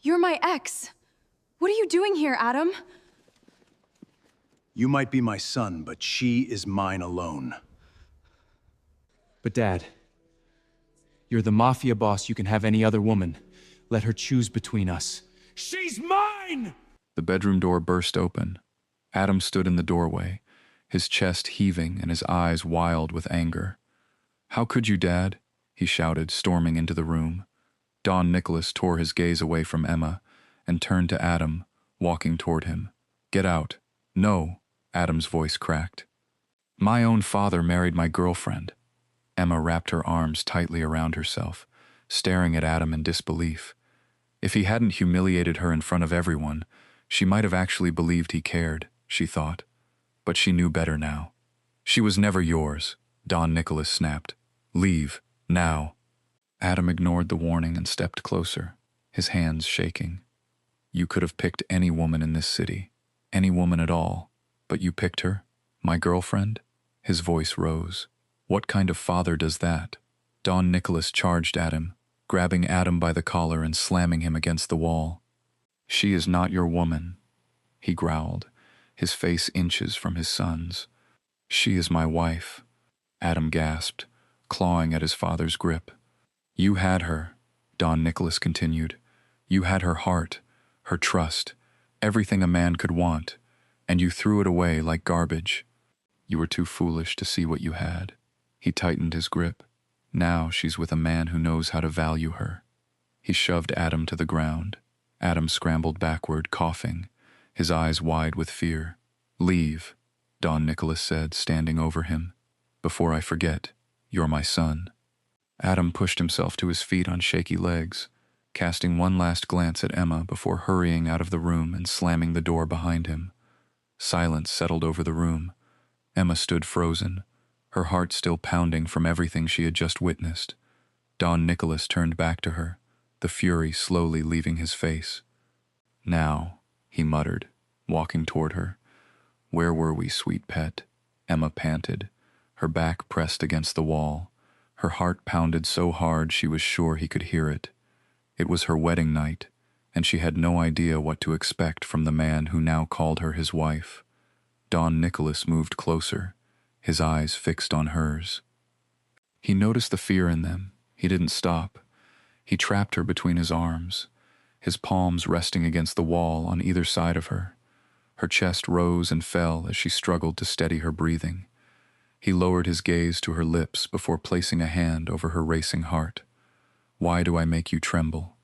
You're my ex. What are you doing here, Adam? You might be my son, but she is mine alone. But Dad, you're the Mafia boss. You can have any other woman. Let her choose between us. She's mine! The bedroom door burst open. Adam stood in the doorway, his chest heaving and his eyes wild with anger. "How could you, Dad?" he shouted, storming into the room. Don Nicholas tore his gaze away from Emma and turned to Adam, walking toward him. "Get out." "No," Adam's voice cracked. "My own father married my girlfriend." Emma wrapped her arms tightly around herself, staring at Adam in disbelief. If he hadn't humiliated her in front of everyone, she might have actually believed he cared, she thought. But she knew better now. "She was never yours," Don Nicholas snapped. "Leave, now." Adam ignored the warning and stepped closer, his hands shaking. "You could have picked any woman in this city, any woman at all, but you picked her? My girlfriend?" His voice rose. "What kind of father does that?" Don Nicholas charged at him, grabbing Adam by the collar and slamming him against the wall. "She is not your woman," he growled, his face inches from his son's. "She is my wife," Adam gasped, clawing at his father's grip. "You had her," Don Nicholas continued. "You had her heart, her trust, everything a man could want, and you threw it away like garbage. You were too foolish to see what you had." He tightened his grip. "Now she's with a man who knows how to value her." He shoved Adam to the ground. Adam scrambled backward, coughing, his eyes wide with fear. "Leave," Don Nicholas said, standing over him. "Before I forget, you're my son." Adam pushed himself to his feet on shaky legs, casting one last glance at Emma before hurrying out of the room and slamming the door behind him. Silence settled over the room. Emma stood frozen, her heart still pounding from everything she had just witnessed. Don Nicholas turned back to her, the fury slowly leaving his face. "Now," he muttered, walking toward her. "Where were we, sweet pet?" Emma panted, her back pressed against the wall. Her heart pounded so hard she was sure he could hear it. It was her wedding night, and she had no idea what to expect from the man who now called her his wife. Don Nicholas moved closer, his eyes fixed on hers. He noticed the fear in them. He didn't stop. He trapped her between his arms, his palms resting against the wall on either side of her. Her chest rose and fell as she struggled to steady her breathing. He lowered his gaze to her lips before placing a hand over her racing heart. "Why do I make you tremble?"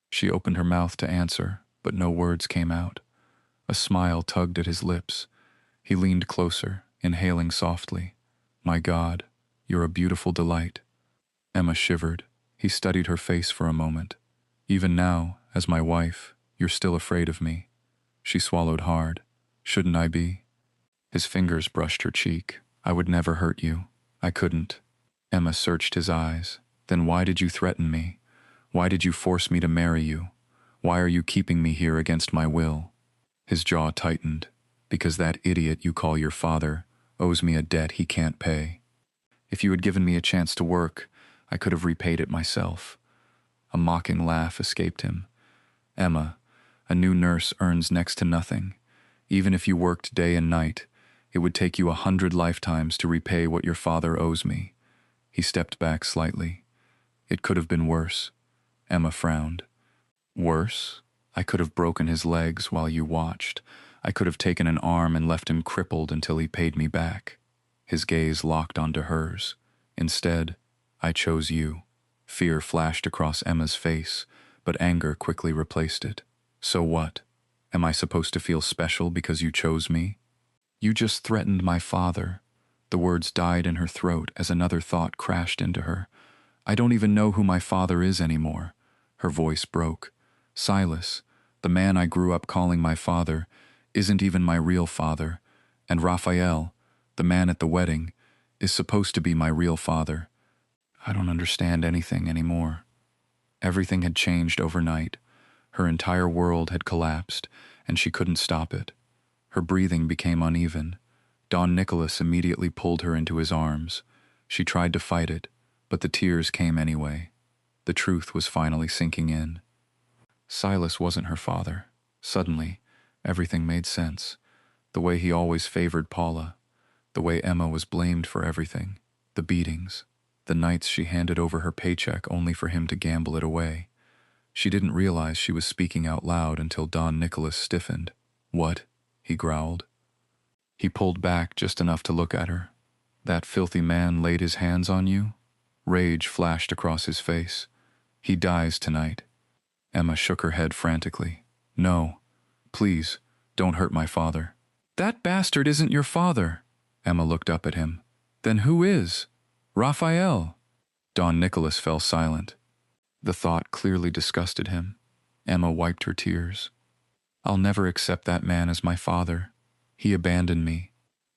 She opened her mouth to answer, but no words came out. A smile tugged at his lips. He leaned closer, inhaling softly. "My God, you're a beautiful delight." Emma shivered. He studied her face for a moment. "Even now, as my wife, you're still afraid of me." She swallowed hard. "Shouldn't I be?" His fingers brushed her cheek. "I would never hurt you. I couldn't." Emma searched his eyes. "Then why did you threaten me? Why did you force me to marry you? Why are you keeping me here against my will?" His jaw tightened. "Because that idiot you call your father owes me a debt he can't pay. If you had given me a chance to work, I could have repaid it myself." A mocking laugh escaped him. "Emma, a new nurse earns next to nothing. Even if you worked day and night, it would take you 100 lifetimes to repay what your father owes me." He stepped back slightly. "It could have been worse." Emma frowned. "Worse? I could have broken his legs while you watched. I could have taken an arm and left him crippled until he paid me back." His gaze locked onto hers. "Instead, I chose you." Fear flashed across Emma's face, but anger quickly replaced it. "So what? Am I supposed to feel special because you chose me?" "You just threatened my father." The words died in her throat as another thought crashed into her. "I don't even know who my father is anymore." Her voice broke. "Silas, the man I grew up calling my father, isn't even my real father, and Raphael, the man at the wedding, is supposed to be my real father. I don't understand anything anymore." Everything had changed overnight. Her entire world had collapsed, and she couldn't stop it. Her breathing became uneven. Don Nicholas immediately pulled her into his arms. She tried to fight it, but the tears came anyway. The truth was finally sinking in. Silas wasn't her father. Suddenly, everything made sense. The way he always favored Paula, the way Emma was blamed for everything, the beatings, the nights she handed over her paycheck only for him to gamble it away. She didn't realize she was speaking out loud until Don Nicholas stiffened. "What?" he growled. He pulled back just enough to look at her. "That filthy man laid his hands on you?" Rage flashed across his face. "He dies tonight." Emma shook her head frantically. "No. Please, don't hurt my father." "That bastard isn't your father." Emma looked up at him. "Then who is?" "Raphael." Don Nicholas fell silent. The thought clearly disgusted him. Emma wiped her tears. "I'll never accept that man as my father. He abandoned me."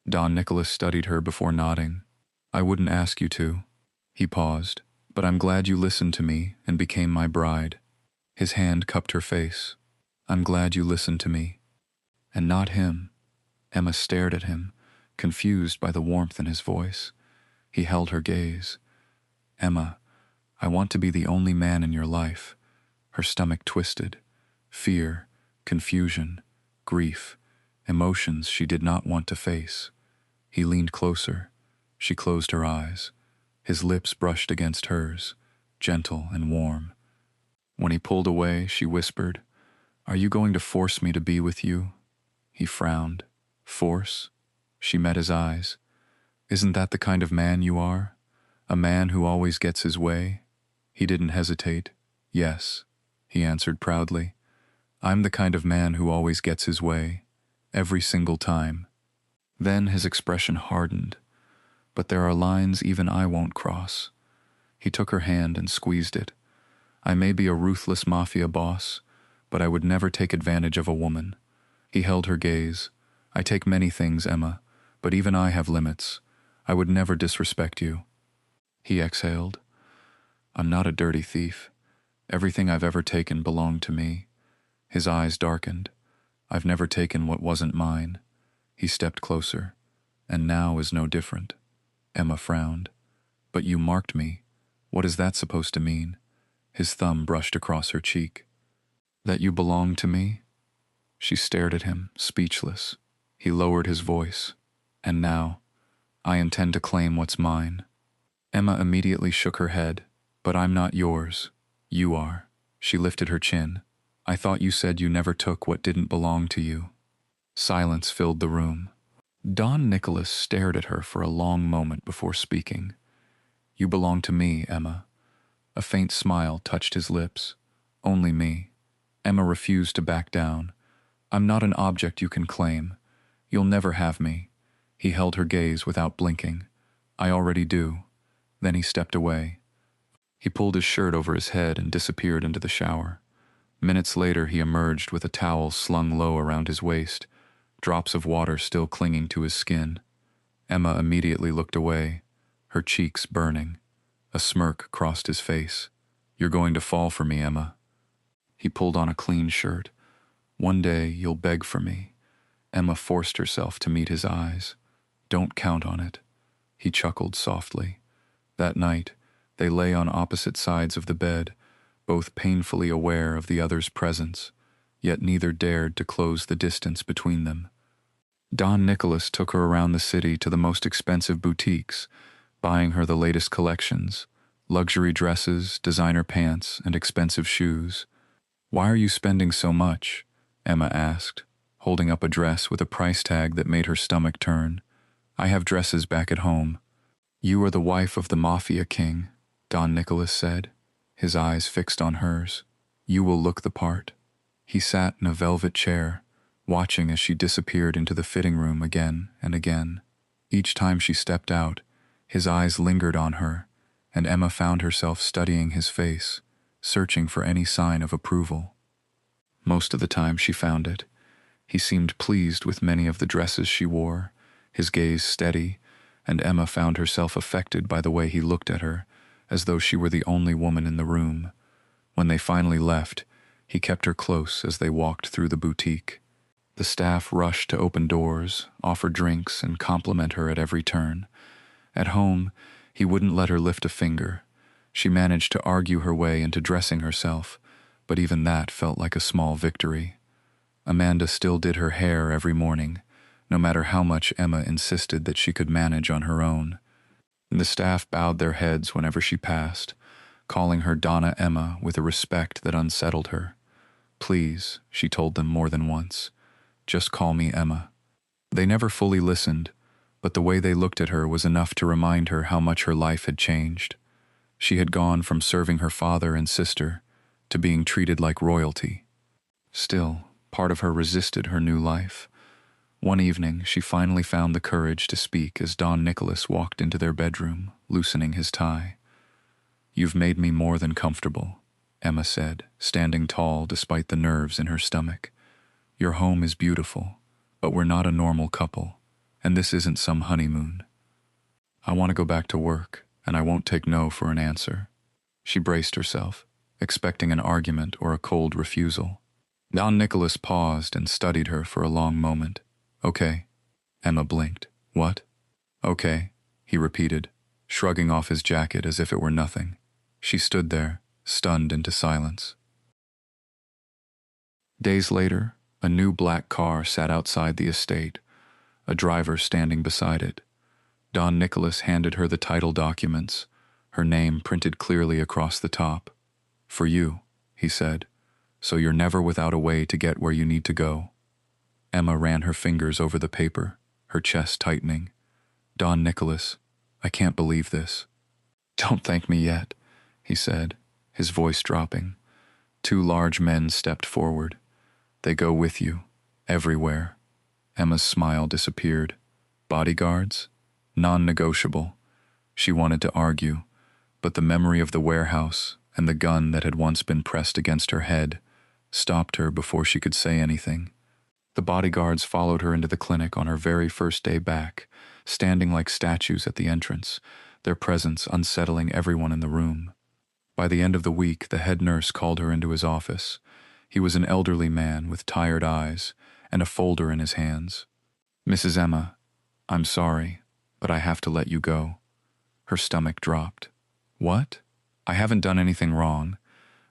Don Nicholas studied her before nodding. "I wouldn't ask you to." He paused. "But I'm glad you listened to me and became my bride." His hand cupped her face. "I'm glad you listened to me. And not him." Emma stared at him, confused by the warmth in his voice. He held her gaze. "Emma, I want to be the only man in your life." Her stomach twisted. Fear, confusion, grief, emotions she did not want to face. He leaned closer. She closed her eyes. His lips brushed against hers, gentle and warm. When he pulled away, she whispered, "Are you going to force me to be with you?" He frowned. "Force?" She met his eyes. "Isn't that the kind of man you are? A man who always gets his way?" He didn't hesitate. "Yes," he answered proudly. "I'm the kind of man who always gets his way. Every single time." Then his expression hardened. "But there are lines even I won't cross." He took her hand and squeezed it. "I may be a ruthless mafia boss, but I would never take advantage of a woman." He held her gaze. "I take many things, Emma, but even I have limits. I would never disrespect you." He exhaled. "I'm not a dirty thief. Everything I've ever taken belonged to me." His eyes darkened. "I've never taken what wasn't mine." He stepped closer. "And now is no different." Emma frowned. "But you marked me. What is that supposed to mean?" His thumb brushed across her cheek. "That you belong to me?" She stared at him, speechless. He lowered his voice. "And now, I intend to claim what's mine." Emma immediately shook her head. "But I'm not yours. You are." She lifted her chin. "I thought you said you never took what didn't belong to you." Silence filled the room. Don Nicholas stared at her for a long moment before speaking. "You belong to me, Emma." A faint smile touched his lips. "Only me." Emma refused to back down. "I'm not an object you can claim. You'll never have me." He held her gaze without blinking. "I already do." Then he stepped away. He pulled his shirt over his head and disappeared into the shower. Minutes later, he emerged with a towel slung low around his waist, drops of water still clinging to his skin. Emma immediately looked away, her cheeks burning. A smirk crossed his face. "You're going to fall for me, Emma." He pulled on a clean shirt. "One day you'll beg for me." Emma forced herself to meet his eyes. "Don't count on it." He chuckled softly. That night, they lay on opposite sides of the bed, both painfully aware of the other's presence, yet neither dared to close the distance between them. Don Nicholas took her around the city to the most expensive boutiques, buying her the latest collections, luxury dresses, designer pants, and expensive shoes. "Why are you spending so much?" Emma asked, holding up a dress with a price tag that made her stomach turn. "I have dresses back at home." "You are the wife of the Mafia King," Don Nicholas said, his eyes fixed on hers. "You will look the part." He sat in a velvet chair, watching as she disappeared into the fitting room again and again. Each time she stepped out, his eyes lingered on her, and Emma found herself studying his face, searching for any sign of approval. Most of the time she found it. He seemed pleased with many of the dresses she wore, his gaze steady, and Emma found herself affected by the way he looked at her, as though she were the only woman in the room. When they finally left, he kept her close as they walked through the boutique. The staff rushed to open doors, offer drinks, and compliment her at every turn. At home, he wouldn't let her lift a finger. She managed to argue her way into dressing herself, but even that felt like a small victory. Amanda still did her hair every morning, no matter how much Emma insisted that she could manage on her own. The staff bowed their heads whenever she passed, calling her Donna Emma with a respect that unsettled her. "Please," she told them more than once, "just call me Emma." They never fully listened, but the way they looked at her was enough to remind her how much her life had changed. She had gone from serving her father and sister to being treated like royalty. Still, part of her resisted her new life. One evening, she finally found the courage to speak as Don Nicholas walked into their bedroom, loosening his tie. "You've made me more than comfortable," Emma said, standing tall despite the nerves in her stomach. "Your home is beautiful, but we're not a normal couple, and this isn't some honeymoon. I want to go back to work, and I won't take no for an answer." She braced herself, expecting an argument or a cold refusal. Don Nicholas paused and studied her for a long moment. "Okay." Emma blinked. "What?" "Okay," he repeated, shrugging off his jacket as if it were nothing. She stood there, stunned into silence. Days later, a new black car sat outside the estate, a driver standing beside it. Don Nicholas handed her the title documents, her name printed clearly across the top. "For you," he said, "so you're never without a way to get where you need to go." Emma ran her fingers over the paper, her chest tightening. "Don Nicholas, I can't believe this." "Don't thank me yet," he said, his voice dropping. Two large men stepped forward. "They go with you, everywhere." Emma's smile disappeared. "Bodyguards? Non-negotiable." She wanted to argue, but the memory of the warehouse and the gun that had once been pressed against her head stopped her before she could say anything. The bodyguards followed her into the clinic on her very first day back, standing like statues at the entrance, their presence unsettling everyone in the room. By the end of the week, the head nurse called her into his office. He was an elderly man with tired eyes and a folder in his hands. "Mrs. Emma, I'm sorry, but I have to let you go." Her stomach dropped. "What? I haven't done anything wrong.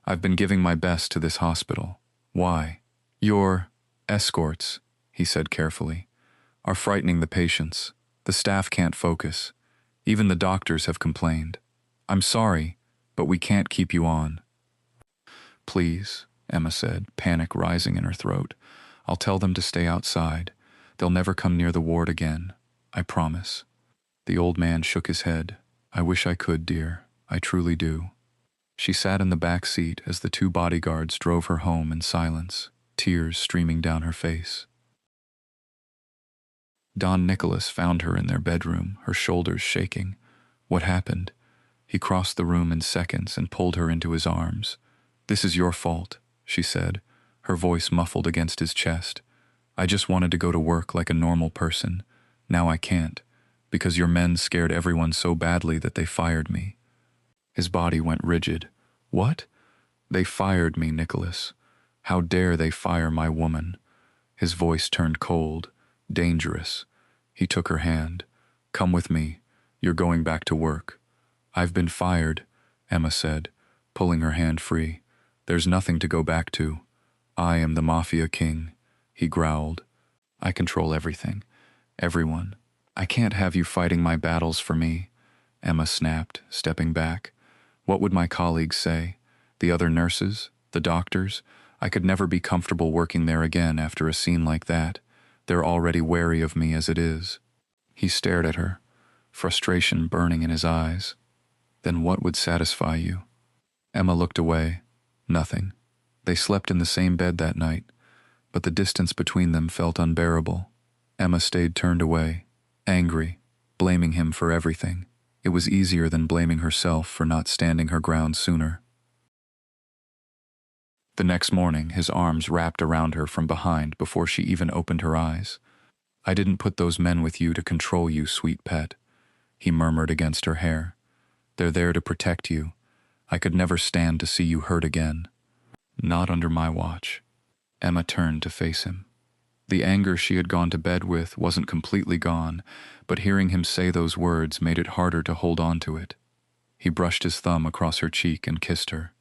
I've been giving my best to this hospital. Why?" "Your escorts," he said carefully, "are frightening the patients. The staff can't focus. Even the doctors have complained. I'm sorry, but we can't keep you on." "Please," Emma said, panic rising in her throat. "I'll tell them to stay outside. They'll never come near the ward again. I promise." The old man shook his head. "I wish I could, dear. I truly do." She sat in the back seat as the two bodyguards drove her home in silence, tears streaming down her face. Don Nicholas found her in their bedroom, her shoulders shaking. "What happened?" He crossed the room in seconds and pulled her into his arms. "This is your fault," she said, her voice muffled against his chest. "I just wanted to go to work like a normal person. Now I can't, because your men scared everyone so badly that they fired me." His body went rigid. "What?" "They fired me, Nicholas. How dare they fire my woman?" His voice turned cold, dangerous. He took her hand. "Come with me. You're going back to work." "I've been fired," Emma said, pulling her hand free. "There's nothing to go back to. I am the Mafia King," he growled. "I control everything. Everyone. I can't have you fighting my battles for me," Emma snapped, stepping back. "What would my colleagues say? The other nurses? The doctors? I could never be comfortable working there again after a scene like that. They're already wary of me as it is." He stared at her, frustration burning in his eyes. "Then what would satisfy you?" Emma looked away. Nothing. They slept in the same bed that night, but the distance between them felt unbearable. Emma stayed turned away, angry, blaming him for everything. It was easier than blaming herself for not standing her ground sooner. The next morning, his arms wrapped around her from behind before she even opened her eyes. "I didn't put those men with you to control you, sweet pet," he murmured against her hair. "They're there to protect you. I could never stand to see you hurt again." "Not under my watch." Emma turned to face him. The anger she had gone to bed with wasn't completely gone, but hearing him say those words made it harder to hold on to it. He brushed his thumb across her cheek and kissed her.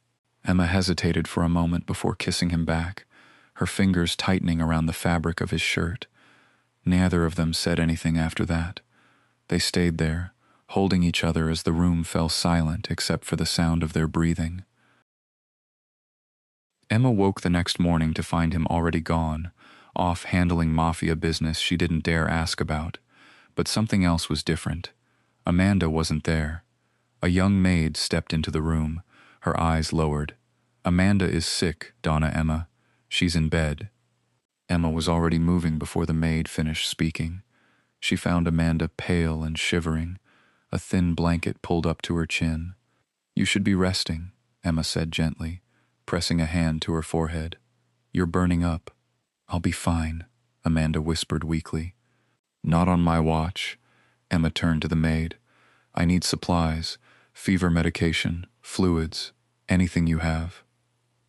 Emma hesitated for a moment before kissing him back, her fingers tightening around the fabric of his shirt. Neither of them said anything after that. They stayed there, holding each other as the room fell silent except for the sound of their breathing. Emma woke the next morning to find him already gone, off handling mafia business she didn't dare ask about. But something else was different. Amanda wasn't there. A young maid stepped into the room, her eyes lowered. "Amanda is sick, Donna Emma. She's in bed." Emma was already moving before the maid finished speaking. She found Amanda pale and shivering, a thin blanket pulled up to her chin. "You should be resting," Emma said gently, pressing a hand to her forehead. "You're burning up." "I'll be fine," Amanda whispered weakly. "Not on my watch." Emma turned to the maid. "I need supplies, fever medication, fluids, anything you have."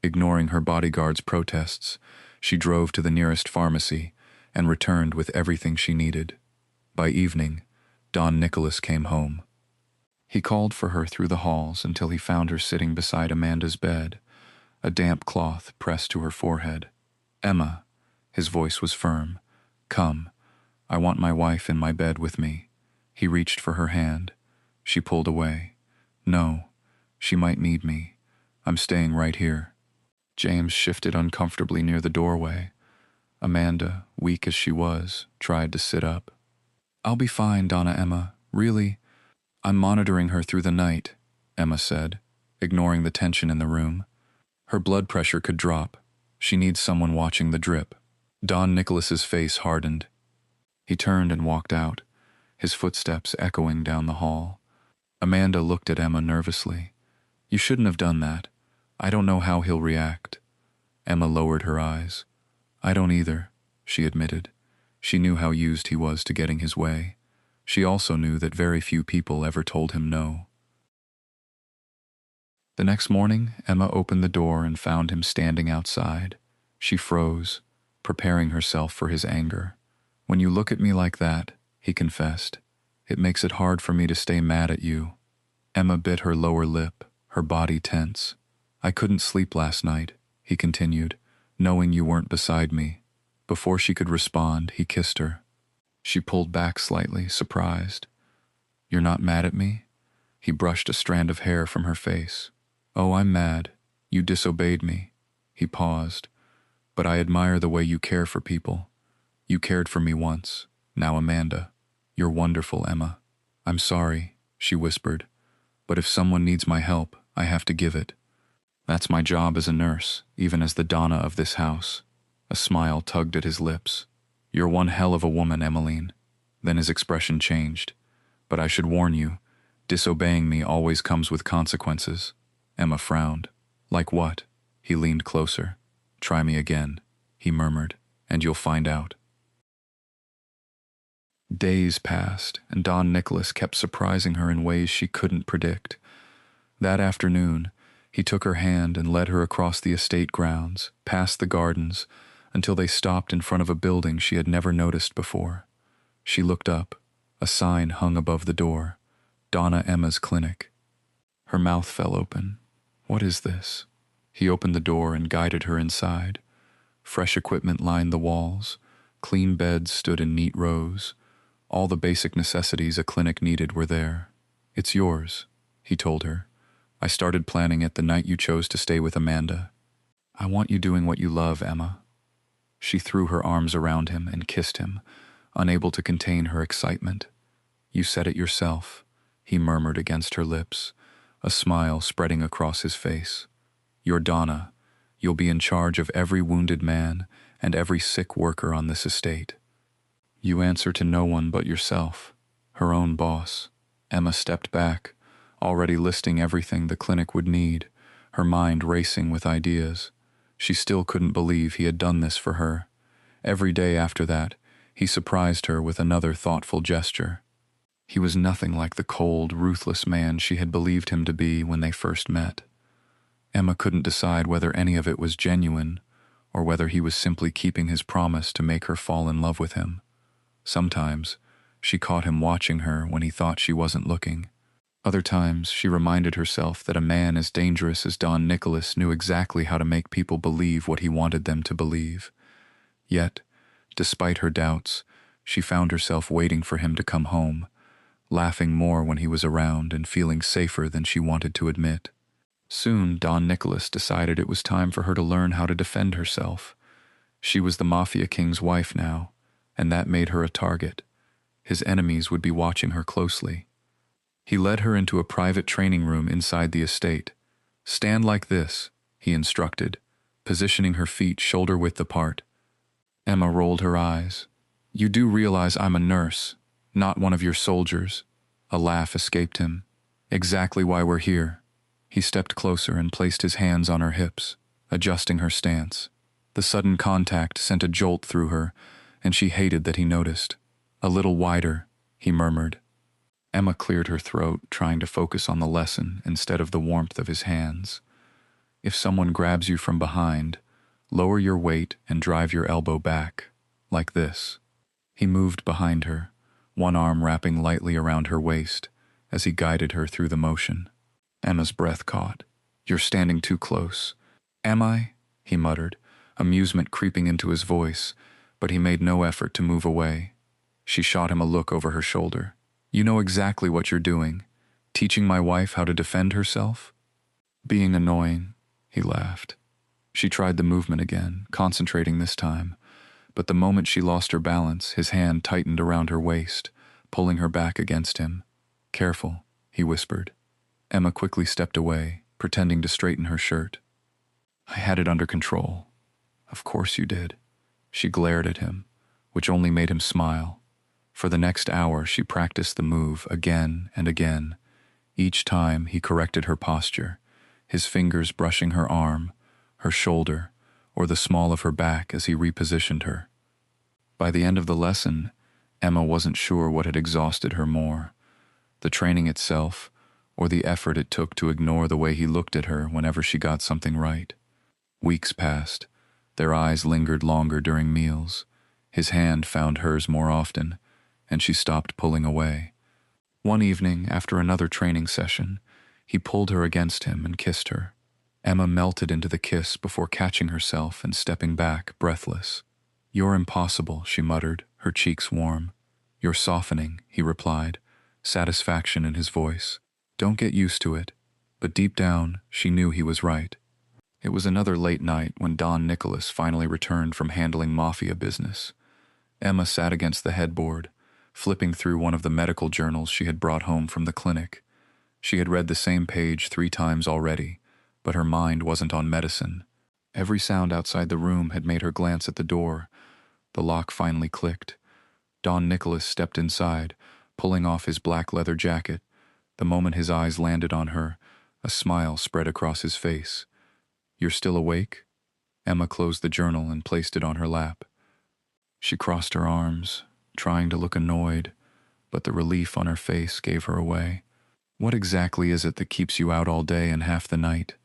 Ignoring her bodyguard's protests, she drove to the nearest pharmacy and returned with everything she needed. By evening, Don Nicholas came home. He called for her through the halls until he found her sitting beside Amanda's bed, a damp cloth pressed to her forehead. "Emma," his voice was firm, "come. I want my wife in my bed with me." He reached for her hand. She pulled away. "No, she might need me. I'm staying right here." James shifted uncomfortably near the doorway. Amanda, weak as she was, tried to sit up. "I'll be fine, Donna Emma. Really, I'm monitoring her through the night," Emma said, ignoring the tension in the room. "Her blood pressure could drop. She needs someone watching the drip." Don Nicholas's face hardened. He turned and walked out, his footsteps echoing down the hall. Amanda looked at Emma nervously. "You shouldn't have done that. I don't know how he'll react." Emma lowered her eyes. "I don't either," she admitted. She knew how used he was to getting his way. She also knew that very few people ever told him no. The next morning, Emma opened the door and found him standing outside. She froze, preparing herself for his anger. "When you look at me like that," he confessed, "it makes it hard for me to stay mad at you." Emma bit her lower lip, her body tense. "I couldn't sleep last night," he continued, "knowing you weren't beside me." Before she could respond, he kissed her. She pulled back slightly, surprised. "You're not mad at me?" He brushed a strand of hair from her face. "Oh, I'm mad. You disobeyed me." He paused. "But I admire the way you care for people. You cared for me once. Now, Amanda, you're wonderful, Emma." "I'm sorry," she whispered. "But if someone needs my help, I have to give it. That's my job as a nurse, even as the Donna of this house." A smile tugged at his lips. "You're one hell of a woman, Emmaline." Then his expression changed. "But I should warn you, disobeying me always comes with consequences." Emma frowned. "Like what?" He leaned closer. "Try me again," he murmured, "and you'll find out." Days passed, and Don Nicholas kept surprising her in ways she couldn't predict. That afternoon, he took her hand and led her across the estate grounds, past the gardens, until they stopped in front of a building she had never noticed before. She looked up. A sign hung above the door. Donna Emma's Clinic. Her mouth fell open. "What is this?" He opened the door and guided her inside. Fresh equipment lined the walls. Clean beds stood in neat rows. All the basic necessities a clinic needed were there. "It's yours," he told her. "I started planning it the night you chose to stay with Amanda. I want you doing what you love, Emma." She threw her arms around him and kissed him, unable to contain her excitement. "You said it yourself," he murmured against her lips, a smile spreading across his face. "You're Donna. You'll be in charge of every wounded man and every sick worker on this estate. You answer to no one but yourself, her own boss." Emma stepped back, already listing everything the clinic would need, her mind racing with ideas. She still couldn't believe he had done this for her. Every day after that, he surprised her with another thoughtful gesture. He was nothing like the cold, ruthless man she had believed him to be when they first met. Emma couldn't decide whether any of it was genuine, or whether he was simply keeping his promise to make her fall in love with him. Sometimes, she caught him watching her when he thought she wasn't looking. Other times, she reminded herself that a man as dangerous as Don Nicholas knew exactly how to make people believe what he wanted them to believe. Yet, despite her doubts, she found herself waiting for him to come home, laughing more when he was around and feeling safer than she wanted to admit. Soon, Don Nicholas decided it was time for her to learn how to defend herself. She was the Mafia King's wife now, and that made her a target. His enemies would be watching her closely. He led her into a private training room inside the estate. "Stand like this," he instructed, positioning her feet shoulder-width apart. Emma rolled her eyes. "You do realize I'm a nurse, not one of your soldiers." A laugh escaped him. "Exactly why we're here." He stepped closer and placed his hands on her hips, adjusting her stance. The sudden contact sent a jolt through her, and she hated that he noticed. "A little wider," he murmured. Emma cleared her throat, trying to focus on the lesson instead of the warmth of his hands. If someone grabs you from behind, lower your weight and drive your elbow back, like this. He moved behind her, one arm wrapping lightly around her waist as he guided her through the motion. Emma's breath caught. "You're standing too close." "Am I?" he muttered, amusement creeping into his voice, but he made no effort to move away. She shot him a look over her shoulder. "You know exactly what you're doing. Teaching my wife how to defend herself?" "Being annoying," he laughed. She tried the movement again, concentrating this time, but the moment she lost her balance, his hand tightened around her waist, pulling her back against him. "Careful," he whispered. Emma quickly stepped away, pretending to straighten her shirt. "I had it under control." "Of course you did." She glared at him, which only made him smile. For the next hour, she practiced the move again and again. Each time, he corrected her posture, his fingers brushing her arm, her shoulder, or the small of her back as he repositioned her. By the end of the lesson, Emma wasn't sure what had exhausted her more, the training itself, or the effort it took to ignore the way he looked at her whenever she got something right. Weeks passed. Their eyes lingered longer during meals. His hand found hers more often, and she stopped pulling away. One evening, after another training session, he pulled her against him and kissed her. Emma melted into the kiss before catching herself and stepping back, breathless. "You're impossible," she muttered, her cheeks warm. "You're softening," he replied, satisfaction in his voice. "Don't get used to it." But deep down, she knew he was right. It was another late night when Don Nicholas finally returned from handling mafia business. Emma sat against the headboard, flipping through one of the medical journals she had brought home from the clinic. She had read the same page 3 times already, but her mind wasn't on medicine. Every sound outside the room had made her glance at the door. The lock finally clicked. Don Nicholas stepped inside, pulling off his black leather jacket. The moment his eyes landed on her, a smile spread across his face. "You're still awake?" Emma closed the journal and placed it on her lap. She crossed her arms, trying to look annoyed, but the relief on her face gave her away. "What exactly is it that keeps you out all day and half the night?"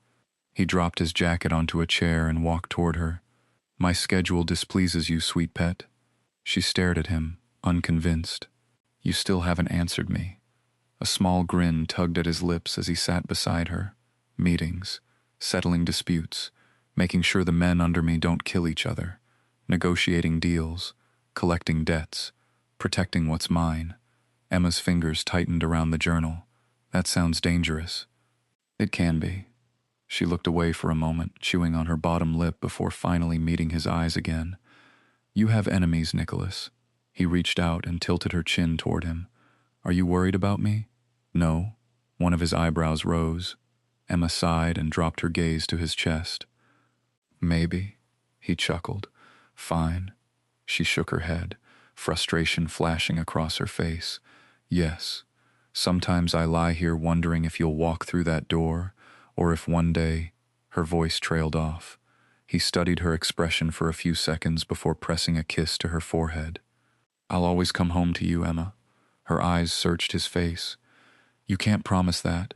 He dropped his jacket onto a chair and walked toward her. "My schedule displeases you, sweet pet." She stared at him, unconvinced. "You still haven't answered me." A small grin tugged at his lips as he sat beside her. "Meetings, settling disputes, making sure the men under me don't kill each other, negotiating deals, collecting debts, protecting what's mine." Emma's fingers tightened around the journal. "That sounds dangerous." "It can be." She looked away for a moment, chewing on her bottom lip before finally meeting his eyes again. "You have enemies, Nicholas." He reached out and tilted her chin toward him. "Are you worried about me?" "No." One of his eyebrows rose. Emma sighed and dropped her gaze to his chest. "Maybe," he chuckled. "Fine." She shook her head, frustration flashing across her face. "Yes. Sometimes I lie here wondering if you'll walk through that door, or if one day—" Her voice trailed off. He studied her expression for a few seconds before pressing a kiss to her forehead. "I'll always come home to you, Emma." Her eyes searched his face. "You can't promise that.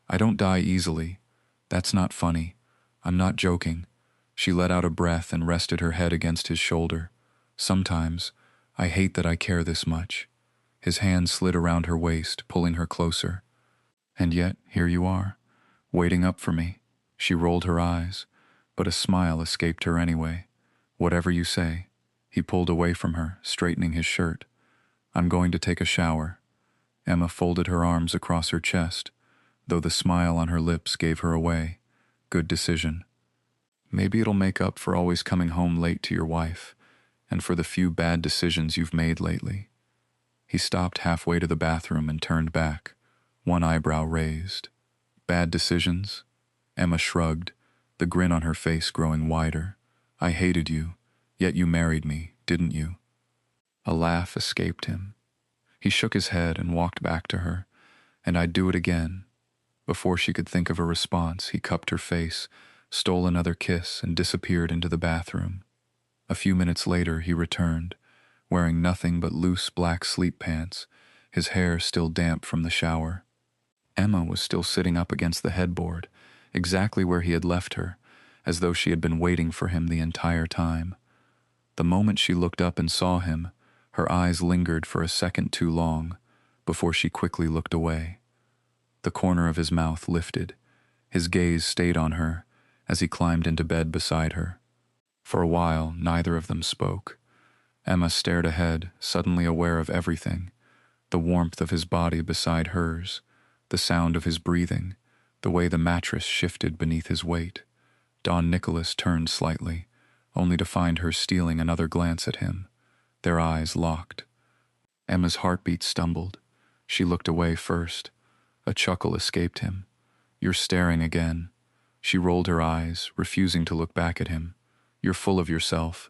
I don't die easily. That's not funny. I'm not joking." She let out a breath and rested her head against his shoulder. "Sometimes, I hate that I care this much." His hand slid around her waist, pulling her closer. And yet, here you are, waiting up for me. She rolled her eyes, but a smile escaped her anyway. Whatever you say. He pulled away from her, straightening his shirt. I'm going to take a shower. Emma folded her arms across her chest, though the smile on her lips gave her away. Good decision. Maybe it'll make up for always coming home late to your wife, and for the few bad decisions you've made lately. He stopped halfway to the bathroom and turned back, one eyebrow raised. Bad decisions? Emma shrugged, the grin on her face growing wider. I hated you, yet you married me, didn't you? A laugh escaped him. He shook his head and walked back to her, and I'd do it again. Before she could think of a response, he cupped her face, stole another kiss, and disappeared into the bathroom. A few minutes later, he returned, wearing nothing but loose black sleep pants, his hair still damp from the shower. Emma was still sitting up against the headboard, exactly where he had left her, as though she had been waiting for him the entire time. The moment she looked up and saw him, her eyes lingered for a second too long, before she quickly looked away. The corner of his mouth lifted. His gaze stayed on her as he climbed into bed beside her. For a while, neither of them spoke. Emma stared ahead, suddenly aware of everything. The warmth of his body beside hers, the sound of his breathing, the way the mattress shifted beneath his weight. Don Nicholas turned slightly, only to find her stealing another glance at him. Their eyes locked. Emma's heartbeat stumbled. She looked away first. A chuckle escaped him. You're staring again. She rolled her eyes, refusing to look back at him. You're full of yourself.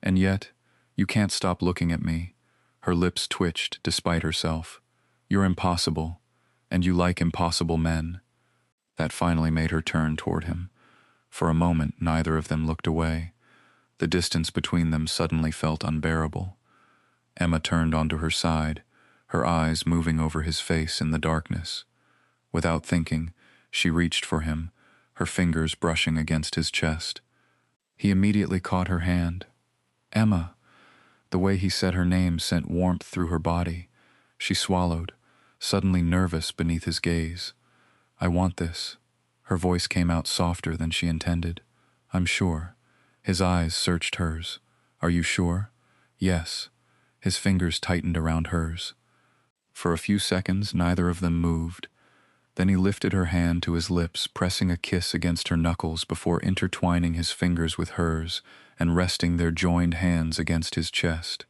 And yet, you can't stop looking at me. Her lips twitched despite herself. You're impossible, and you like impossible men. That finally made her turn toward him. For a moment, neither of them looked away. The distance between them suddenly felt unbearable. Emma turned onto her side, her eyes moving over his face in the darkness. Without thinking, she reached for him, her fingers brushing against his chest. He immediately caught her hand. Emma! The way he said her name sent warmth through her body. She swallowed, suddenly nervous beneath his gaze. I want this. Her voice came out softer than she intended. I'm sure. His eyes searched hers. Are you sure? Yes. His fingers tightened around hers. For a few seconds, neither of them moved. Then he lifted her hand to his lips, pressing a kiss against her knuckles before intertwining his fingers with hers and resting their joined hands against his chest.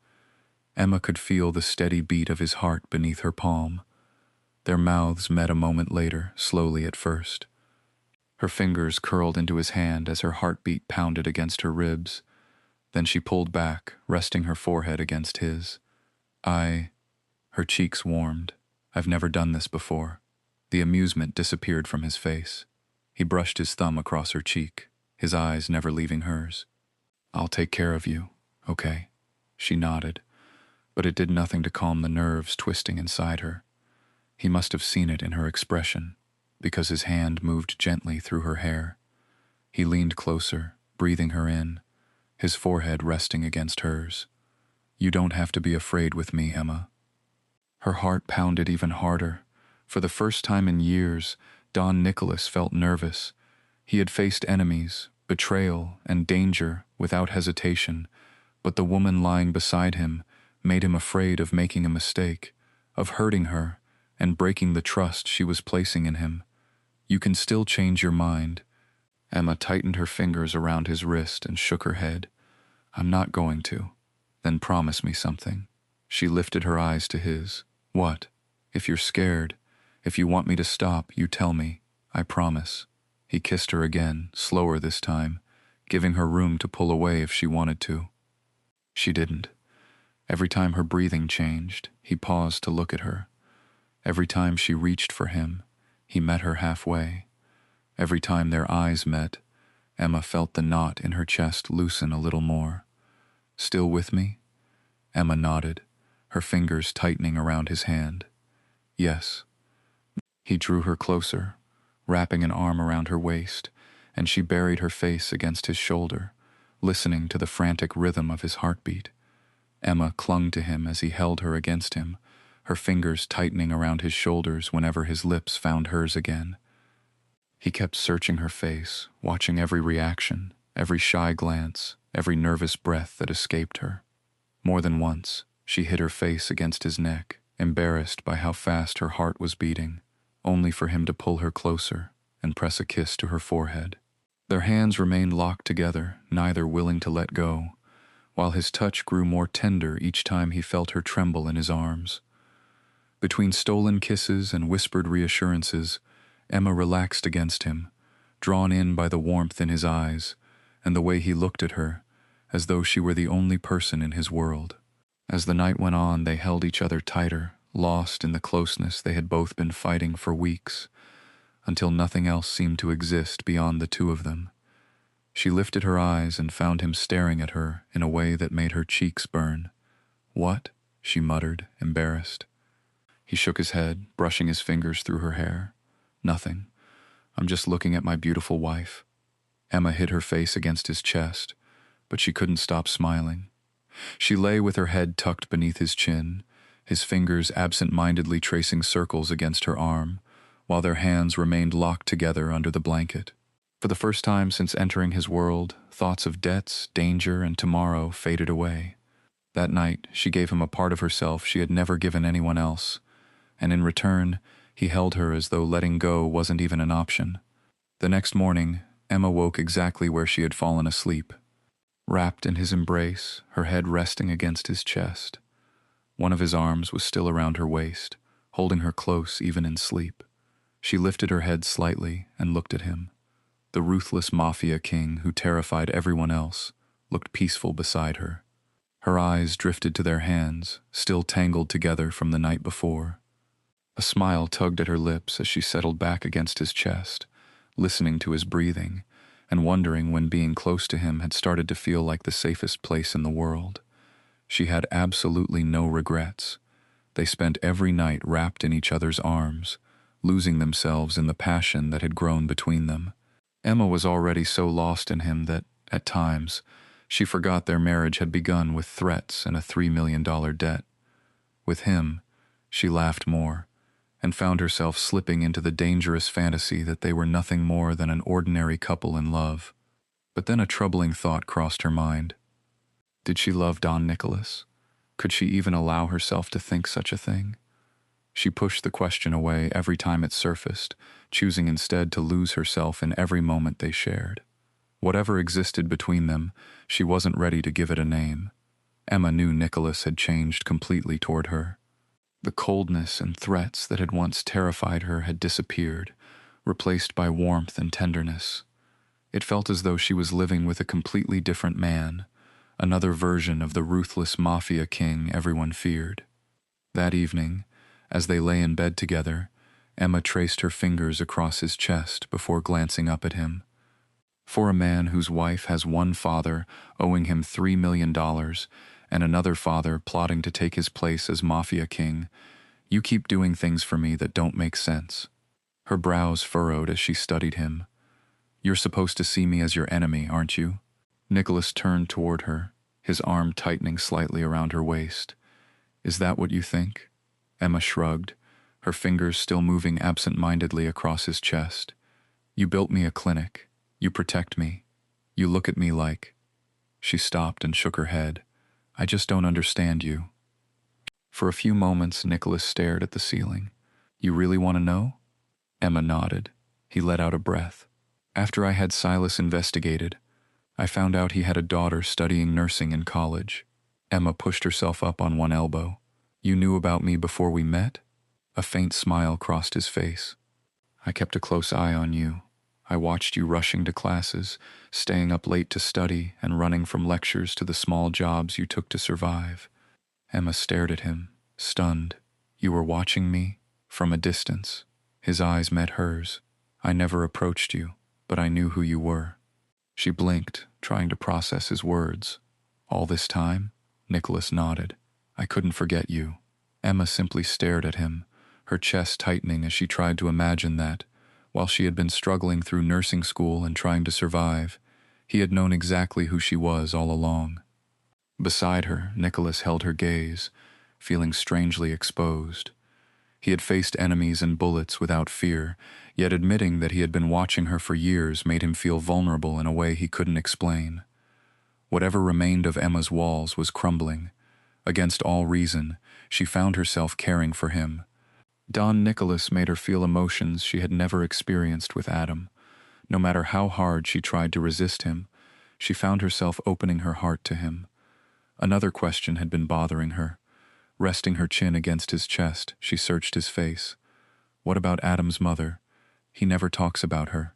Emma could feel the steady beat of his heart beneath her palm. Their mouths met a moment later, slowly at first. Her fingers curled into his hand as her heartbeat pounded against her ribs. Then she pulled back, resting her forehead against his. Her cheeks warmed. I've never done this before. The amusement disappeared from his face. He brushed his thumb across her cheek, his eyes never leaving hers. I'll take care of you, okay? She nodded, but it did nothing to calm the nerves twisting inside her. He must have seen it in her expression, because his hand moved gently through her hair. He leaned closer, breathing her in, his forehead resting against hers. You don't have to be afraid with me, Emma. Her heart pounded even harder. For the first time in years, Don Nicholas felt nervous. He had faced enemies, betrayal, and danger without hesitation, but the woman lying beside him made him afraid of making a mistake, of hurting her, and breaking the trust she was placing in him. You can still change your mind. Emma tightened her fingers around his wrist and shook her head. I'm not going to. Then promise me something. She lifted her eyes to his. What? If you're scared, if you want me to stop, you tell me. I promise. He kissed her again, slower this time, giving her room to pull away if she wanted to. She didn't. Every time her breathing changed, he paused to look at her. Every time she reached for him, he met her halfway. Every time their eyes met, Emma felt the knot in her chest loosen a little more. Still with me? Emma nodded, her fingers tightening around his hand. Yes. He drew her closer, wrapping an arm around her waist, and she buried her face against his shoulder, listening to the frantic rhythm of his heartbeat. Emma clung to him as he held her against him, her fingers tightening around his shoulders whenever his lips found hers again. He kept searching her face, watching every reaction, every shy glance, every nervous breath that escaped her. More than once, she hid her face against his neck, embarrassed by how fast her heart was beating, only for him to pull her closer and press a kiss to her forehead. Their hands remained locked together, neither willing to let go, while his touch grew more tender each time he felt her tremble in his arms. Between stolen kisses and whispered reassurances, Emma relaxed against him, drawn in by the warmth in his eyes and the way he looked at her, as though she were the only person in his world. As the night went on, they held each other tighter, lost in the closeness they had both been fighting for weeks, until nothing else seemed to exist beyond the two of them. She lifted her eyes and found him staring at her in a way that made her cheeks burn. "What?" she muttered, embarrassed. He shook his head, brushing his fingers through her hair. "Nothing. I'm just looking at my beautiful wife." Emma hid her face against his chest, but she couldn't stop smiling. She lay with her head tucked beneath his chin, his fingers absent-mindedly tracing circles against her arm, while their hands remained locked together under the blanket. For the first time since entering his world, thoughts of debts, danger, and tomorrow faded away. That night, she gave him a part of herself she had never given anyone else, and in return, he held her as though letting go wasn't even an option. The next morning, Emma woke exactly where she had fallen asleep, wrapped in his embrace, her head resting against his chest. One of his arms was still around her waist, holding her close even in sleep. She lifted her head slightly and looked at him. The ruthless Mafia King, who terrified everyone else, looked peaceful beside her. Her eyes drifted to their hands, still tangled together from the night before. A smile tugged at her lips as she settled back against his chest, listening to his breathing, and wondering when being close to him had started to feel like the safest place in the world. She had absolutely no regrets. They spent every night wrapped in each other's arms, losing themselves in the passion that had grown between them. Emma was already so lost in him that, at times, she forgot their marriage had begun with threats and a $3 million debt. With him, she laughed more, and found herself slipping into the dangerous fantasy that they were nothing more than an ordinary couple in love. But then a troubling thought crossed her mind. Did she love Don Nicholas? Could she even allow herself to think such a thing? She pushed the question away every time it surfaced, choosing instead to lose herself in every moment they shared. Whatever existed between them, she wasn't ready to give it a name. Emma knew Nicholas had changed completely toward her. The coldness and threats that had once terrified her had disappeared, replaced by warmth and tenderness. It felt as though she was living with a completely different man, another version of the ruthless Mafia King everyone feared. That evening, as they lay in bed together, Emma traced her fingers across his chest before glancing up at him. For a man whose wife has one father owing him $3 million and another father plotting to take his place as Mafia King, you keep doing things for me that don't make sense. Her brows furrowed as she studied him. You're supposed to see me as your enemy, aren't you? Nicholas turned toward her, his arm tightening slightly around her waist. Is that what you think? Emma shrugged, her fingers still moving absent-mindedly across his chest. You built me a clinic. You protect me. You look at me like... She stopped and shook her head. I just don't understand you. For a few moments, Nicholas stared at the ceiling. You really want to know? Emma nodded. He let out a breath. After I had Silas investigated, I found out he had a daughter studying nursing in college. Emma pushed herself up on one elbow. You knew about me before we met? A faint smile crossed his face. I kept a close eye on you. I watched you rushing to classes, staying up late to study, and running from lectures to the small jobs you took to survive. Emma stared at him, stunned. You were watching me? From a distance. His eyes met hers. I never approached you, but I knew who you were. She blinked, trying to process his words. All this time? Nicholas nodded. I couldn't forget you. Emma simply stared at him, her chest tightening as she tried to imagine that, while she had been struggling through nursing school and trying to survive, he had known exactly who she was all along. Beside her, Nicholas held her gaze, feeling strangely exposed. He had faced enemies and bullets without fear, yet admitting that he had been watching her for years made him feel vulnerable in a way he couldn't explain. Whatever remained of Emma's walls was crumbling. Against all reason, she found herself caring for him. Don Nicholas made her feel emotions she had never experienced with Adam. No matter how hard she tried to resist him, she found herself opening her heart to him. Another question had been bothering her. Resting her chin against his chest, she searched his face. What about Adam's mother? He never talks about her.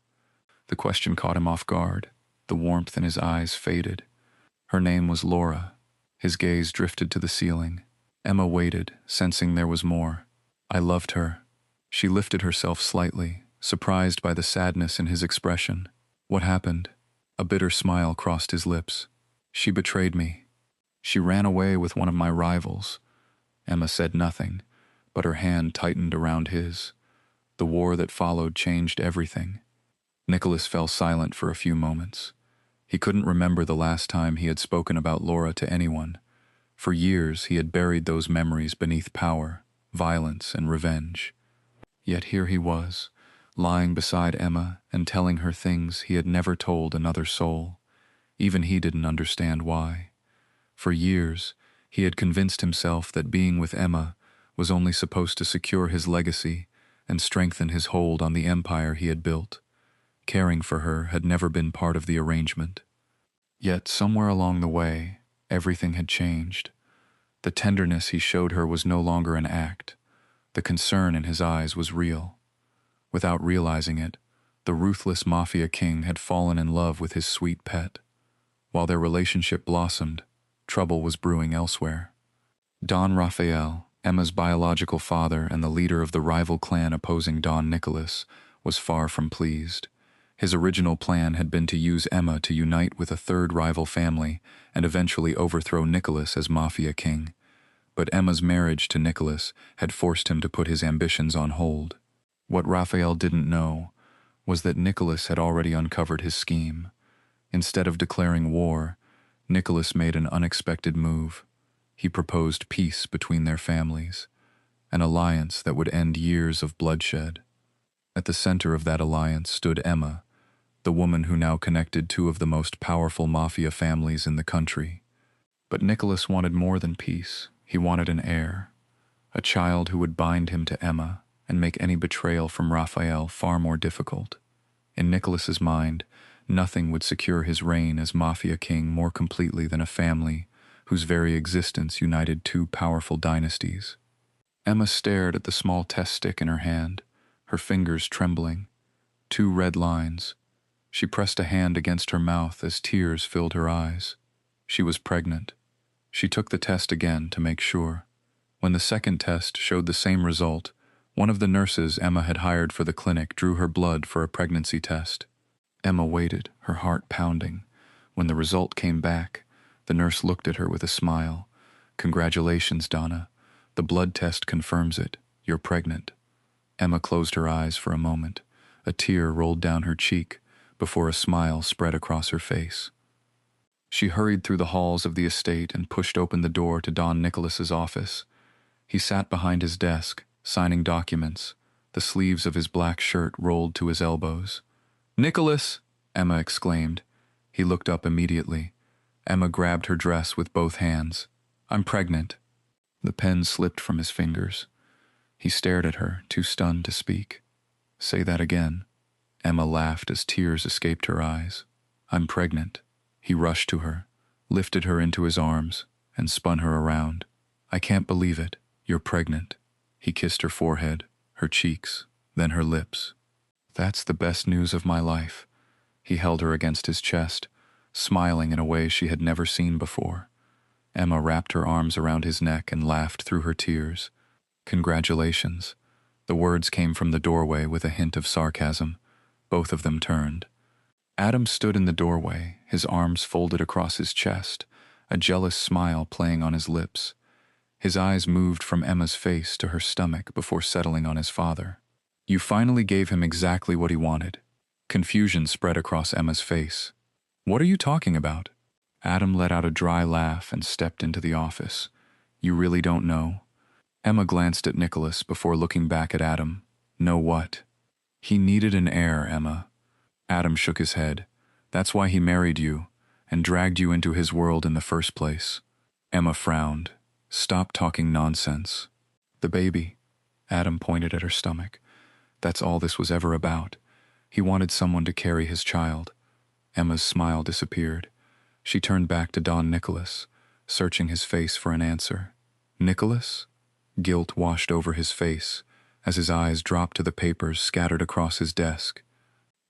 The question caught him off guard. The warmth in his eyes faded. Her name was Laura. His gaze drifted to the ceiling. Emma waited, sensing there was more. I loved her. She lifted herself slightly, surprised by the sadness in his expression. What happened? A bitter smile crossed his lips. She betrayed me. She ran away with one of my rivals. Emma said nothing, but her hand tightened around his. The war that followed changed everything. Nicholas fell silent for a few moments. He couldn't remember the last time he had spoken about Laura to anyone. For years he had buried those memories beneath power, violence, and revenge. Yet here he was, lying beside Emma and telling her things he had never told another soul. Even he didn't understand why. For years, he had convinced himself that being with Emma was only supposed to secure his legacy and strengthen his hold on the empire he had built. Caring for her had never been part of the arrangement. Yet somewhere along the way, everything had changed. The tenderness he showed her was no longer an act. The concern in his eyes was real. Without realizing it, the ruthless Mafia King had fallen in love with his sweet pet. While their relationship blossomed, trouble was brewing elsewhere. Don Rafael, Emma's biological father and the leader of the rival clan opposing Don Nicholas, was far from pleased. His original plan had been to use Emma to unite with a third rival family and eventually overthrow Nicholas as Mafia King. But Emma's marriage to Nicholas had forced him to put his ambitions on hold. What Rafael didn't know was that Nicholas had already uncovered his scheme. Instead of declaring war, Nicholas made an unexpected move. He proposed peace between their families, an alliance that would end years of bloodshed. At the center of that alliance stood Emma, the woman who now connected two of the most powerful mafia families in the country. But Nicholas wanted more than peace. He wanted an heir, a child who would bind him to Emma and make any betrayal from Rafael far more difficult. In Nicholas's mind, nothing would secure his reign as Mafia King more completely than a family whose very existence united two powerful dynasties. Emma stared at the small test stick in her hand, her fingers trembling. 2 red lines. She pressed a hand against her mouth as tears filled her eyes. She was pregnant. She took the test again to make sure. When the second test showed the same result, one of the nurses Emma had hired for the clinic drew her blood for a pregnancy test. Emma waited, her heart pounding. When the result came back, the nurse looked at her with a smile. "Congratulations, Donna. The blood test confirms it. You're pregnant." Emma closed her eyes for a moment. A tear rolled down her cheek before a smile spread across her face. She hurried through the halls of the estate and pushed open the door to Don Nicholas's office. He sat behind his desk, signing documents, the sleeves of his black shirt rolled to his elbows. "Nicholas!" Emma exclaimed. He looked up immediately. Emma grabbed her dress with both hands. "I'm pregnant." The pen slipped from his fingers. He stared at her, too stunned to speak. "Say that again." Emma laughed as tears escaped her eyes. "I'm pregnant." He rushed to her, lifted her into his arms, and spun her around. "I can't believe it. You're pregnant." He kissed her forehead, her cheeks, then her lips. "That's the best news of my life." He held her against his chest, smiling in a way she had never seen before. Emma wrapped her arms around his neck and laughed through her tears. "Congratulations." The words came from the doorway with a hint of sarcasm. Both of them turned. Adam stood in the doorway, his arms folded across his chest, a jealous smile playing on his lips. His eyes moved from Emma's face to her stomach before settling on his father. "You finally gave him exactly what he wanted." Confusion spread across Emma's face. "What are you talking about?" Adam let out a dry laugh and stepped into the office. You really don't know? Emma glanced at Nicholas before looking back at Adam. Know what? He needed an heir, Emma. Adam shook his head. That's why he married you and dragged you into his world in the first place. Emma frowned. Stop talking nonsense. The baby. Adam pointed at her stomach. That's all this was ever about. He wanted someone to carry his child. Emma's smile disappeared. She turned back to Don Nicholas, searching his face for an answer. Nicholas? Guilt washed over his face as his eyes dropped to the papers scattered across his desk.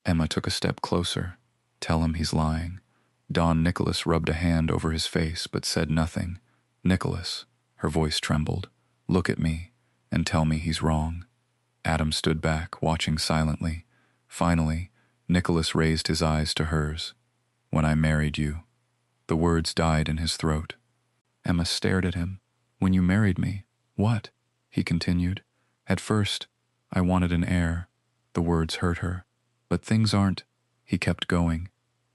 Emma took a step closer. Tell him he's lying. Don Nicholas rubbed a hand over his face but said nothing. Nicholas, her voice trembled, look at me and tell me he's wrong. Adam stood back, watching silently. Finally, Nicholas raised his eyes to hers. When I married you. The words died in his throat. Emma stared at him. When you married me. What? He continued. At first, I wanted an heir. The words hurt her. But things aren't. He kept going.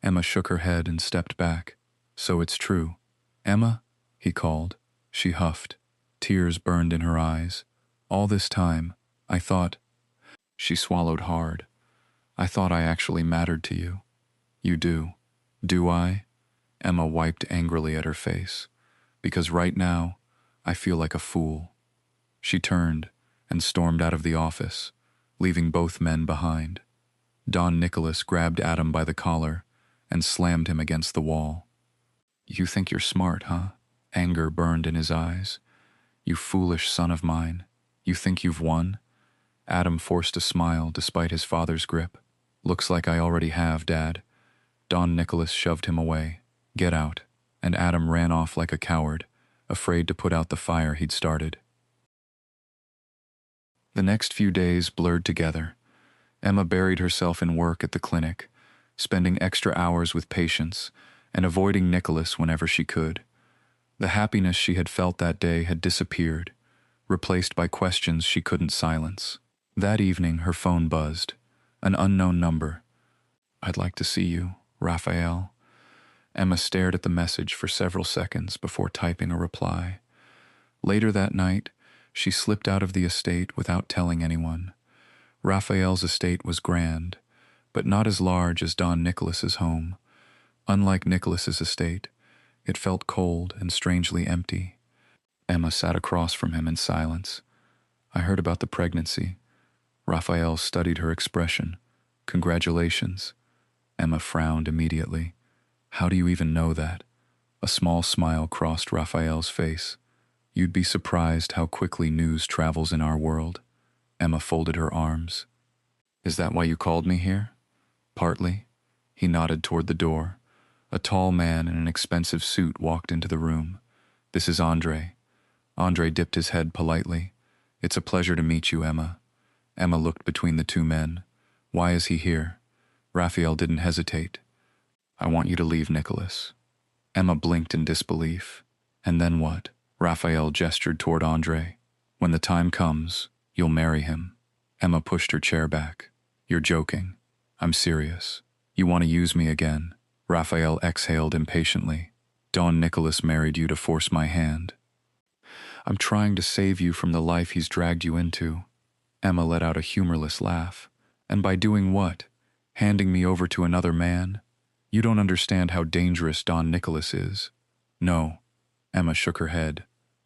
Emma shook her head and stepped back. So it's true. Emma? He called. She huffed. Tears burned in her eyes. All this time, I thought... She swallowed hard. I thought I actually mattered to you. You do. Do I? Emma wiped angrily at her face. Because right now, I feel like a fool. She turned and stormed out of the office, leaving both men behind. Don Nicholas grabbed Adam by the collar and slammed him against the wall. You think you're smart, huh? Anger burned in his eyes. You foolish son of mine. You think you've won? Adam forced a smile despite his father's grip. Looks like I already have, Dad. Don Nicholas shoved him away. Get out. And Adam ran off like a coward, afraid to put out the fire he'd started. The next few days blurred together. Emma buried herself in work at the clinic, spending extra hours with patients and avoiding Nicholas whenever she could. The happiness she had felt that day had disappeared, replaced by questions she couldn't silence. That evening, her phone buzzed. An unknown number. I'd like to see you, Raphael. Emma stared at the message for several seconds before typing a reply. Later that night, she slipped out of the estate without telling anyone. Raphael's estate was grand, but not as large as Don Nicholas's home. Unlike Nicholas's estate, it felt cold and strangely empty. Emma sat across from him in silence. I heard about the pregnancy. Raphael studied her expression. Congratulations. Emma frowned immediately. How do you even know that? A small smile crossed Raphael's face. You'd be surprised how quickly news travels in our world. Emma folded her arms. Is that why you called me here? Partly. He nodded toward the door. A tall man in an expensive suit walked into the room. This is Andre. Andre dipped his head politely. It's a pleasure to meet you, Emma. Emma looked between the two men. Why is he here? Raphael didn't hesitate. I want you to leave Nicholas. Emma blinked in disbelief. And then what? Raphael gestured toward Andre. When the time comes, you'll marry him. Emma pushed her chair back. You're joking. I'm serious. You want to use me again? Raphael exhaled impatiently. Don Nicholas married you to force my hand. I'm trying to save you from the life he's dragged you into. Emma let out a humorless laugh. And by doing what? Handing me over to another man? You don't understand how dangerous Don Nicholas is. No. Emma shook her head.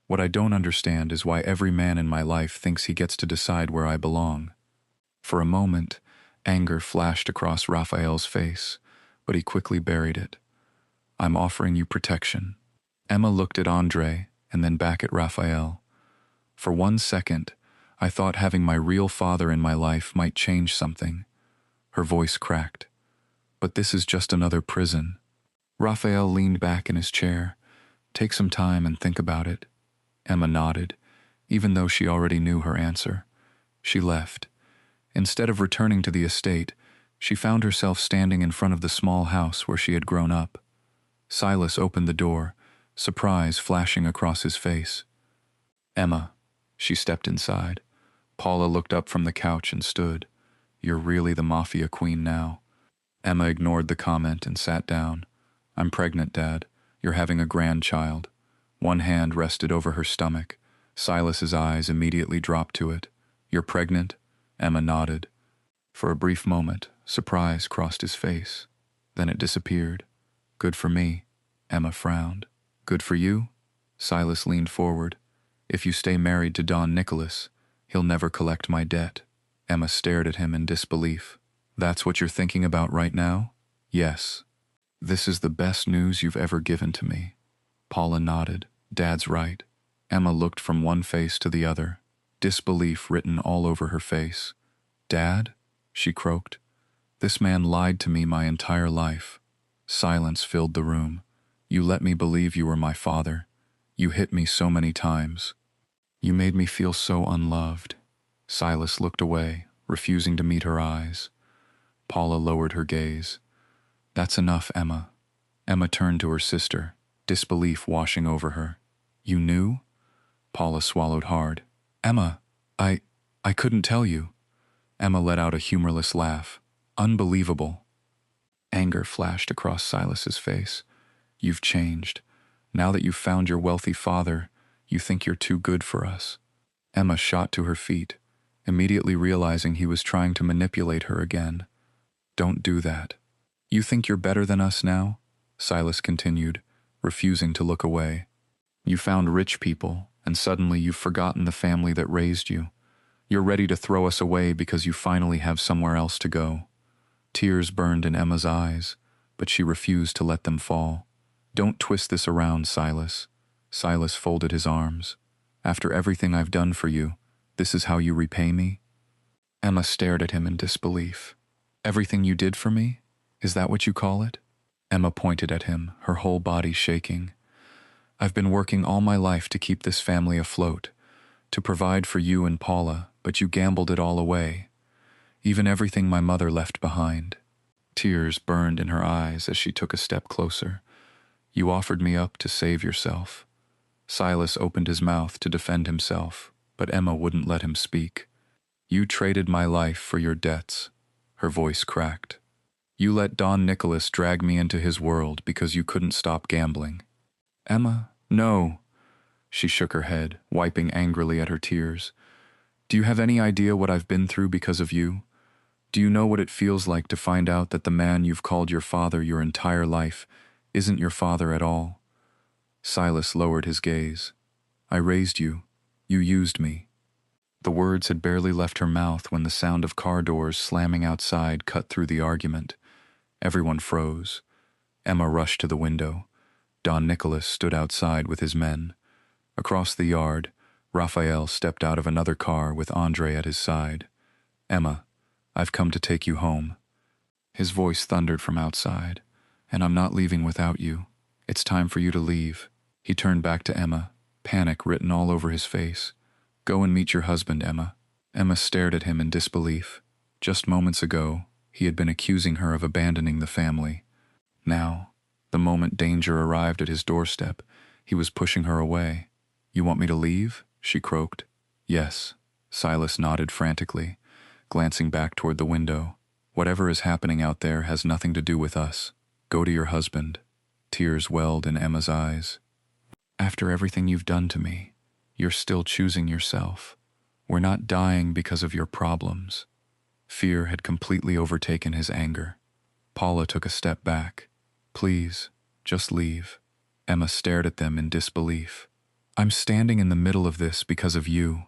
What I don't understand is why every man in my life thinks he gets to decide where I belong. For a moment, anger flashed across Raphael's face, but he quickly buried it. I'm offering you protection. Emma looked at Andre and then back at Raphael. For 1 second, I thought having my real father in my life might change something. Her voice cracked. But this is just another prison. Raphael leaned back in his chair. Take some time and think about it. Emma nodded, even though she already knew her answer. She left. Instead of returning to the estate, she found herself standing in front of the small house where she had grown up. Silas opened the door, surprise flashing across his face. Emma. She stepped inside. Paula looked up from the couch and stood. You're really the Mafia queen now. Emma ignored the comment and sat down. I'm pregnant, Dad. You're having a grandchild. One hand rested over her stomach. Silas's eyes immediately dropped to it. "You're pregnant?" Emma nodded. For a brief moment, surprise crossed his face. Then it disappeared. "Good for me." Emma frowned. "Good for you?" Silas leaned forward. "If you stay married to Don Nicholas, he'll never collect my debt." Emma stared at him in disbelief. "That's what you're thinking about right now?" "Yes." "This is the best news you've ever given to me." Paula nodded. "Dad's right." Emma looked from one face to the other, disbelief written all over her face. "Dad?" she croaked. "This man lied to me my entire life." Silence filled the room. "You let me believe you were my father. You hit me so many times. You made me feel so unloved." Silas looked away, refusing to meet her eyes. Paula lowered her gaze. "That's enough, Emma." Emma turned to her sister, disbelief washing over her. "You knew?" Paula swallowed hard. "Emma, I couldn't tell you." Emma let out a humorless laugh. "Unbelievable." Anger flashed across Silas's face. "You've changed. Now that you've found your wealthy father, you think you're too good for us." Emma shot to her feet, immediately realizing he was trying to manipulate her again. "Don't do that." "You think you're better than us now?" Silas continued, refusing to look away. "You found rich people, and suddenly you've forgotten the family that raised you. You're ready to throw us away because you finally have somewhere else to go." Tears burned in Emma's eyes, but she refused to let them fall. "Don't twist this around, Silas." Silas folded his arms. "After everything I've done for you, this is how you repay me?" Emma stared at him in disbelief. "Everything you did for me? Is that what you call it?" Emma pointed at him, her whole body shaking. "I've been working all my life to keep this family afloat, to provide for you and Paula, but you gambled it all away. Even everything my mother left behind." Tears burned in her eyes as she took a step closer. "You offered me up to save yourself." Silas opened his mouth to defend himself, but Emma wouldn't let him speak. "You traded my life for your debts." Her voice cracked. "You let Don Nicholas drag me into his world because you couldn't stop gambling." "Emma, no." She shook her head, wiping angrily at her tears. "Do you have any idea what I've been through because of you? Do you know what it feels like to find out that the man you've called your father your entire life isn't your father at all?" Silas lowered his gaze. "I raised you. You used me." The words had barely left her mouth when the sound of car doors slamming outside cut through the argument. Everyone froze. Emma rushed to the window. Don Nicholas stood outside with his men. Across the yard, Raphael stepped out of another car with Andre at his side. "Emma, I've come to take you home." His voice thundered from outside. "And I'm not leaving without you. It's time for you to leave." He turned back to Emma, panic written all over his face. "Go and meet your husband, Emma." Emma stared at him in disbelief. Just moments ago, he had been accusing her of abandoning the family. Now, the moment danger arrived at his doorstep, he was pushing her away. "You want me to leave?" she croaked. "Yes." Silas nodded frantically, glancing back toward the window. "Whatever is happening out there has nothing to do with us. Go to your husband." Tears welled in Emma's eyes. "After everything you've done to me, you're still choosing yourself. We're not dying because of your problems." Fear had completely overtaken his anger. Paula took a step back. "Please, just leave." Emma stared at them in disbelief. "I'm standing in the middle of this because of you."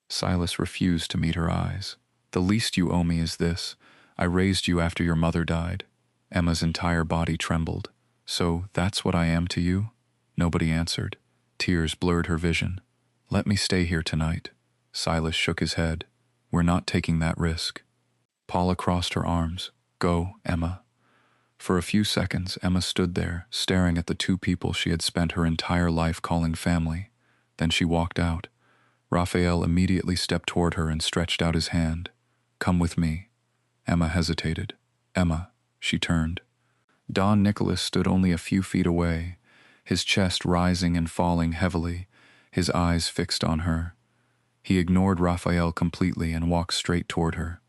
Silas refused to meet her eyes. "The least you owe me is this. I raised you after your mother died." Emma's entire body trembled. "So that's what I am to you?" Nobody answered. Tears blurred her vision. "Let me stay here tonight." Silas shook his head. "We're not taking that risk." Paula crossed her arms. "Go, Emma." For a few seconds, Emma stood there, staring at the two people she had spent her entire life calling family. Then she walked out. Raphael immediately stepped toward her and stretched out his hand. "Come with me." Emma hesitated. "Emma." She turned. Don Nicholas stood only a few feet away, his chest rising and falling heavily, his eyes fixed on her. He ignored Raphael completely and walked straight toward her.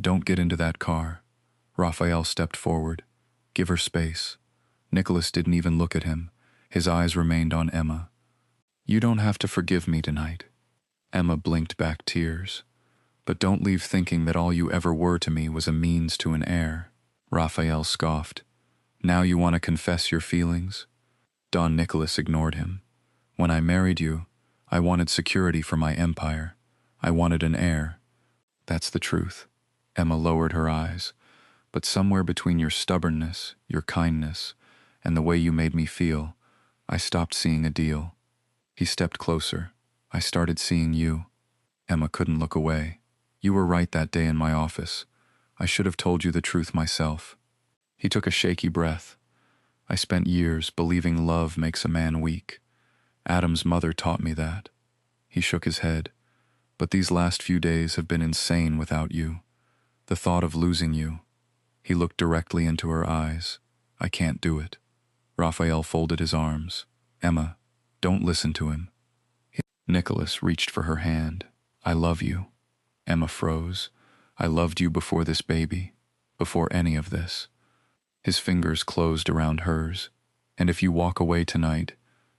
"Don't get into that car." Raphael stepped forward. "Give her space." Nicholas didn't even look at him. His eyes remained on Emma. You don't have to forgive me tonight. Emma blinked back tears. But don't leave thinking that all you ever were to me was a means to an heir. Raphael scoffed. Now you want to confess your feelings? Don Nicholas ignored him. When I married you, I wanted security for my empire. I wanted an heir. That's the truth. Emma lowered her eyes. But somewhere between your stubbornness, your kindness, and the way you made me feel, I stopped seeing a deal. He stepped closer. I started seeing you. Emma couldn't look away. You were right that day in my office. I should have told you the truth myself. He took a shaky breath. I spent years believing love makes a man weak. Adam's mother taught me that. He shook his head. But these last few days have been insane without you. The thought of losing you. He looked directly into her eyes. I can't do it. Raphael folded his arms. Emma, don't listen to him. Nicholas reached for her hand. I love you. Emma froze. I loved you before this baby, before any of this. His fingers closed around hers. And if you walk away tonight,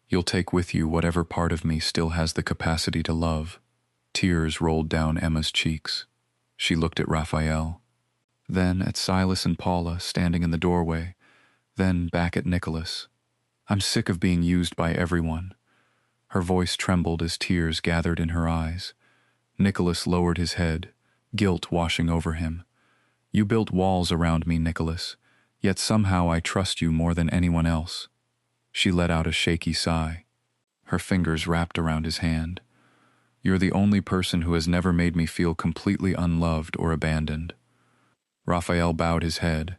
you'll take with you whatever part of me still has the capacity to love. Tears rolled down Emma's cheeks. She looked at Raphael, then at Silas and Paula standing in the doorway, then back at Nicholas. I'm sick of being used by everyone. Her voice trembled as tears gathered in her eyes. Nicholas lowered his head, guilt washing over him. You built walls around me, Nicholas, yet somehow I trust you more than anyone else. She let out a shaky sigh. Her fingers wrapped around his hand. You're the only person who has never made me feel completely unloved or abandoned. Raphael bowed his head,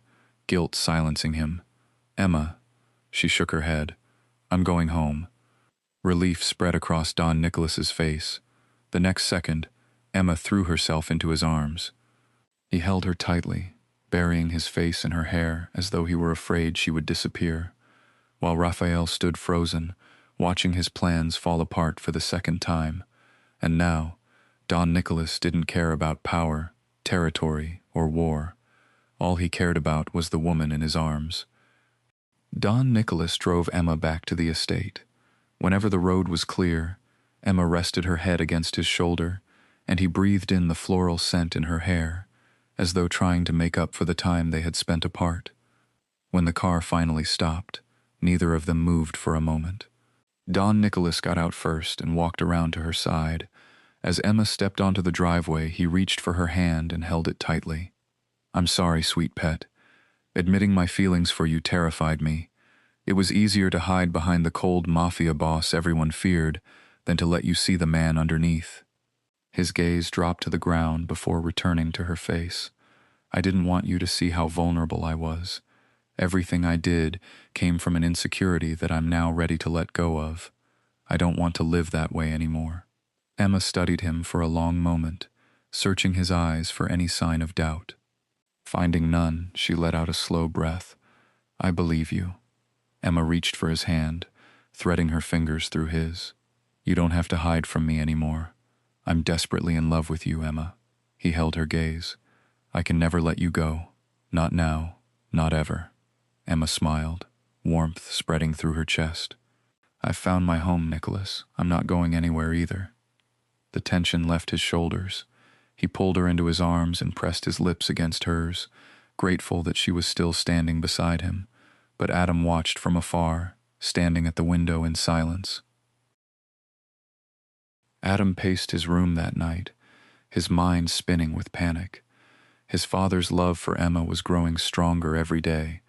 guilt silencing him. Emma, she shook her head. I'm going home. Relief spread across Don Nicholas's face. The next second, Emma threw herself into his arms. He held her tightly, burying his face in her hair as though he were afraid she would disappear, while Raphael stood frozen, watching his plans fall apart for the second time. And now, Don Nicholas didn't care about power, territory, or war. All he cared about was the woman in his arms. Don Nicholas drove Emma back to the estate. Whenever the road was clear, Emma rested her head against his shoulder, and he breathed in the floral scent in her hair, as though trying to make up for the time they had spent apart. When the car finally stopped, neither of them moved for a moment. Don Nicholas got out first and walked around to her side. As Emma stepped onto the driveway, he reached for her hand and held it tightly. I'm sorry, sweet pet. Admitting my feelings for you terrified me. It was easier to hide behind the cold mafia boss everyone feared than to let you see the man underneath. His gaze dropped to the ground before returning to her face. I didn't want you to see how vulnerable I was. Everything I did came from an insecurity that I'm now ready to let go of. I don't want to live that way anymore. Emma studied him for a long moment, searching his eyes for any sign of doubt. Finding none, she let out a slow breath. I believe you. Emma reached for his hand, threading her fingers through his. You don't have to hide from me anymore. I'm desperately in love with you, Emma. He held her gaze. I can never let you go. Not now. Not ever. Emma smiled, warmth spreading through her chest. I've found my home, Nicholas. I'm not going anywhere either. The tension left his shoulders. He pulled her into his arms and pressed his lips against hers, grateful that she was still standing beside him. But Adam watched from afar, standing at the window in silence. Adam paced his room that night, his mind spinning with panic. His father's love for Emma was growing stronger every day,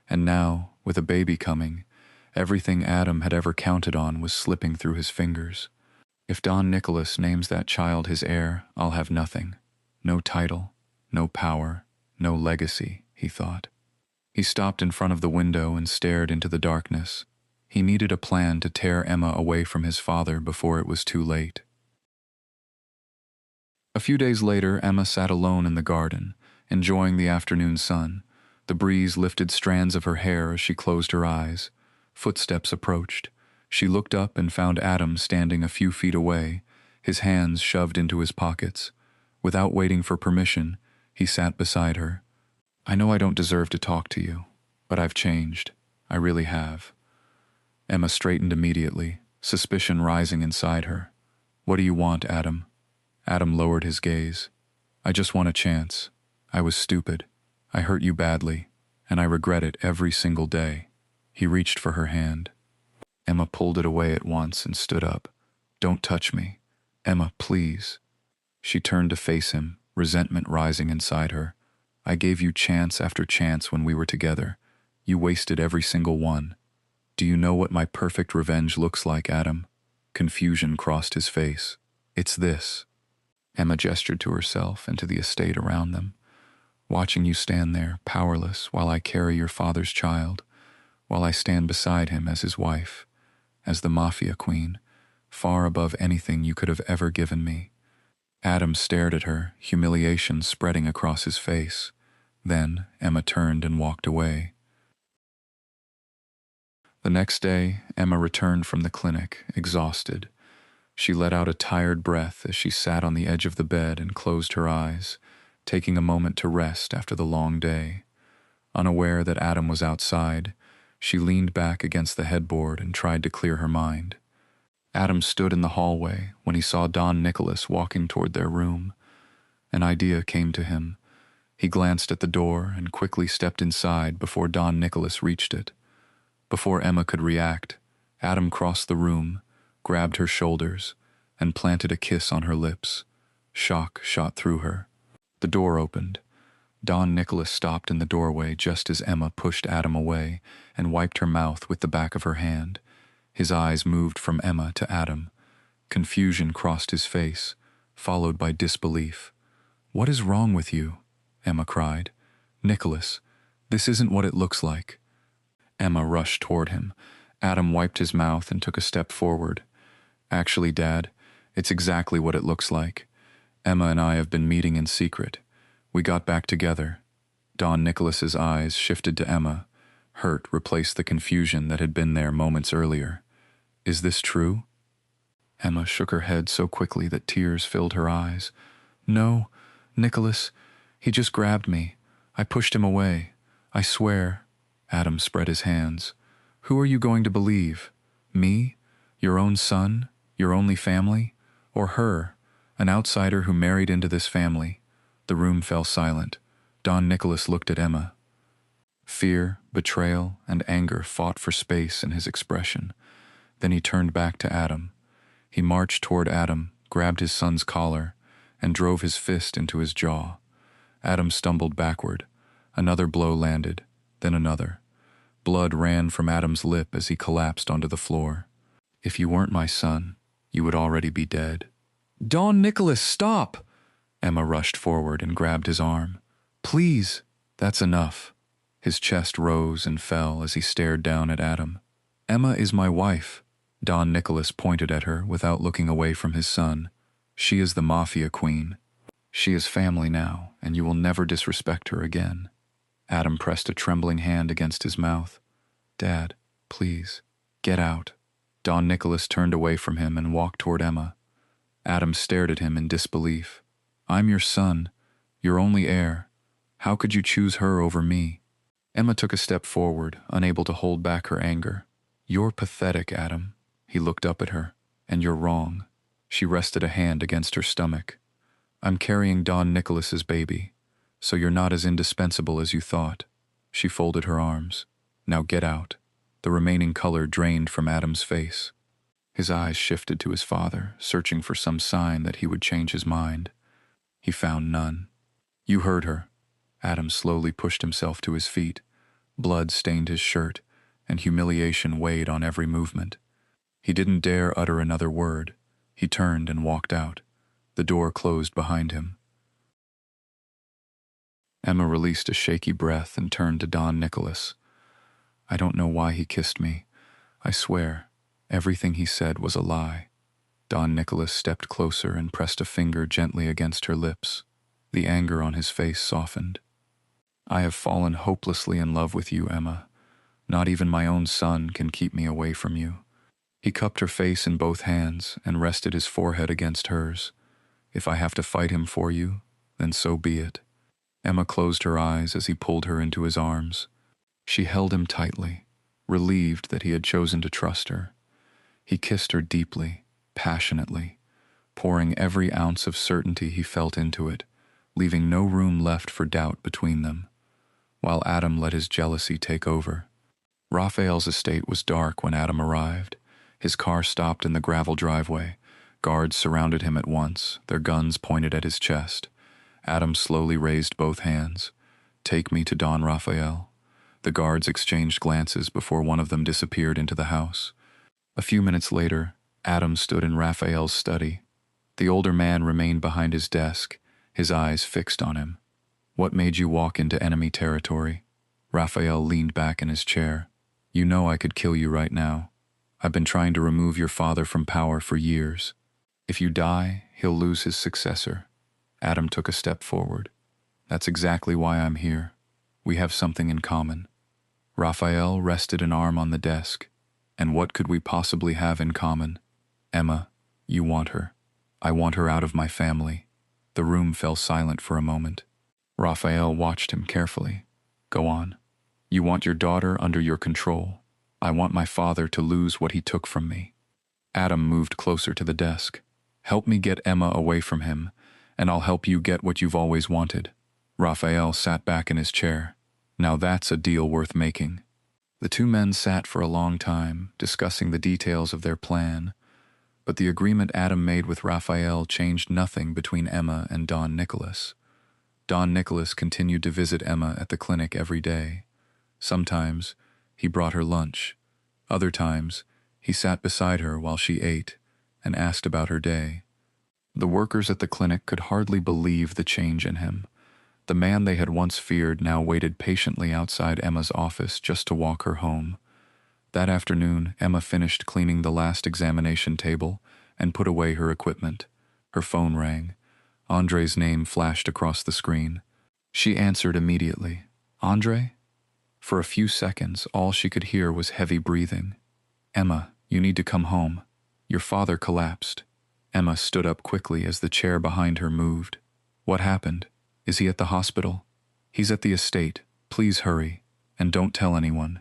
and now, with a baby coming, everything Adam had ever counted on was slipping through his fingers. If Don Nicholas names that child his heir, I'll have nothing. No title, no power, no legacy, he thought. He stopped in front of the window and stared into the darkness. He needed a plan to tear Emma away from his father before it was too late. A few days later, Emma sat alone in the garden, enjoying the afternoon sun. The breeze lifted strands of her hair as she closed her eyes. Footsteps approached. She looked up and found Adam standing a few feet away, his hands shoved into his pockets. Without waiting for permission, he sat beside her. I know I don't deserve to talk to you, but I've changed. I really have. Emma straightened immediately, suspicion rising inside her. "What do you want, Adam?" Adam lowered his gaze. "I just want a chance. I was stupid. I hurt you badly, and I regret it every single day." He reached for her hand. Emma pulled it away at once and stood up. "Don't touch me. Emma, please." She turned to face him, resentment rising inside her. "I gave you chance after chance when we were together. You wasted every single one. Do you know what my perfect revenge looks like, Adam?" Confusion crossed his face. "It's this." Emma gestured to herself and to the estate around them. "Watching you stand there, powerless, while I carry your father's child, while I stand beside him as his wife, as the Mafia Queen, far above anything you could have ever given me." Adam stared at her, humiliation spreading across his face. Then Emma turned and walked away. The next day, Emma returned from the clinic, exhausted. She let out a tired breath as she sat on the edge of the bed and closed her eyes, taking a moment to rest after the long day. Unaware that Adam was outside, she leaned back against the headboard and tried to clear her mind. Adam stood in the hallway when he saw Don Nicholas walking toward their room. An idea came to him. He glanced at the door and quickly stepped inside before Don Nicholas reached it. Before Emma could react, Adam crossed the room, grabbed her shoulders, and planted a kiss on her lips. Shock shot through her. The door opened. Don Nicholas stopped in the doorway just as Emma pushed Adam away and wiped her mouth with the back of her hand. His eyes moved from Emma to Adam. Confusion crossed his face, followed by disbelief. "What is wrong with you?" Emma cried. "Nicholas, this isn't what it looks like." Emma rushed toward him. Adam wiped his mouth and took a step forward. "Actually, Dad, it's exactly what it looks like. Emma and I have been meeting in secret. We got back together." Don Nicholas's eyes shifted to Emma. Hurt replaced the confusion that had been there moments earlier. "Is this true?" Emma shook her head so quickly that tears filled her eyes. "No, Nicholas, he just grabbed me. I pushed him away. I swear." Adam spread his hands. "Who are you going to believe? Me? Your own son? Your only family? Or her, an outsider who married into this family?" The room fell silent. Don Nicholas looked at Emma. Fear, betrayal, and anger fought for space in his expression. Then he turned back to Adam. He marched toward Adam, grabbed his son's collar, and drove his fist into his jaw. Adam stumbled backward. Another blow landed, then another. Blood ran from Adam's lip as he collapsed onto the floor. "If you weren't my son, you would already be dead." "Don Nicholas, stop!" Emma rushed forward and grabbed his arm. "Please." "That's enough." His chest rose and fell as he stared down at Adam. "Emma is my wife." Don Nicholas pointed at her without looking away from his son. "She is the Mafia Queen. She is family now, and you will never disrespect her again." Adam pressed a trembling hand against his mouth. "Dad, please, get out." Don Nicholas turned away from him and walked toward Emma. Adam stared at him in disbelief. "I'm your son, your only heir. How could you choose her over me?" Emma took a step forward, unable to hold back her anger. "You're pathetic, Adam." He looked up at her. "And you're wrong." She rested a hand against her stomach. "I'm carrying Don Nicholas's baby, so you're not as indispensable as you thought." She folded her arms. "Now get out." The remaining color drained from Adam's face. His eyes shifted to his father, searching for some sign that he would change his mind. He found none. "You heard her." Adam slowly pushed himself to his feet. Blood stained his shirt, and humiliation weighed on every movement. He didn't dare utter another word. He turned and walked out. The door closed behind him. Emma released a shaky breath and turned to Don Nicholas. "I don't know why he kissed me. I swear, everything he said was a lie." Don Nicholas stepped closer and pressed a finger gently against her lips. The anger on his face softened. "I have fallen hopelessly in love with you, Emma. Not even my own son can keep me away from you." He cupped her face in both hands and rested his forehead against hers. "If I have to fight him for you, then so be it." Emma closed her eyes as he pulled her into his arms. She held him tightly, relieved that he had chosen to trust her. He kissed her deeply, passionately, pouring every ounce of certainty he felt into it, leaving no room left for doubt between them, while Adam let his jealousy take over. Raphael's estate was dark when Adam arrived. His car stopped in the gravel driveway. Guards surrounded him at once, their guns pointed at his chest. Adam slowly raised both hands. "Take me to Don Raphael." The guards exchanged glances before one of them disappeared into the house. A few minutes later, Adam stood in Raphael's study. The older man remained behind his desk, his eyes fixed on him. "What made you walk into enemy territory?" Raphael leaned back in his chair. "You know I could kill you right now. I've been trying to remove your father from power for years. If you die, he'll lose his successor." Adam took a step forward. "That's exactly why I'm here. We have something in common." Raphael rested an arm on the desk. "And what could we possibly have in common?" "Emma, you want her. I want her out of my family." The room fell silent for a moment. Raphael watched him carefully. "Go on. You want your daughter under your control. I want my father to lose what he took from me." Adam moved closer to the desk. "Help me get Emma away from him, and I'll help you get what you've always wanted." Raphael sat back in his chair. "Now that's a deal worth making." The two men sat for a long time, discussing the details of their plan, but the agreement Adam made with Raphael changed nothing between Emma and Don Nicholas. Don Nicholas continued to visit Emma at the clinic every day. Sometimes he brought her lunch. Other times he sat beside her while she ate and asked about her day. The workers at the clinic could hardly believe the change in him. The man they had once feared now waited patiently outside Emma's office just to walk her home. That afternoon, Emma finished cleaning the last examination table and put away her equipment. Her phone rang. Andre's name flashed across the screen. She answered immediately. "Andre?" For a few seconds, all she could hear was heavy breathing. "Emma, you need to come home. Your father collapsed." Emma stood up quickly as the chair behind her moved. "What happened? Is he at the hospital?" "He's at the estate. Please hurry. And don't tell anyone."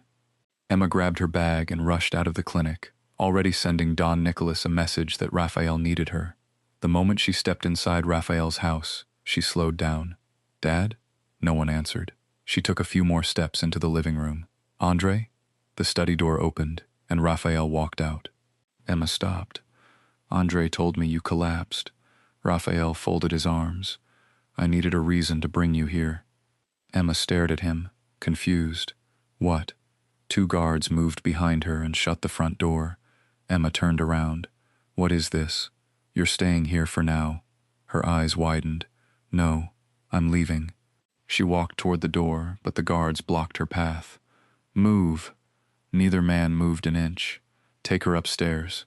Emma grabbed her bag and rushed out of the clinic, already sending Don Nicholas a message that Raphael needed her. The moment she stepped inside Raphael's house, she slowed down. "Dad?" No one answered. She took a few more steps into the living room. "Andre?" The study door opened, and Raphael walked out. Emma stopped. "Andre told me you collapsed." Raphael folded his arms. "I needed a reason to bring you here." Emma stared at him, confused. "What?" Two guards moved behind her and shut the front door. Emma turned around. "What is this? You're staying here for now." Her eyes widened. "No, I'm leaving." She walked toward the door, but the guards blocked her path. "Move." Neither man moved an inch. "Take her upstairs."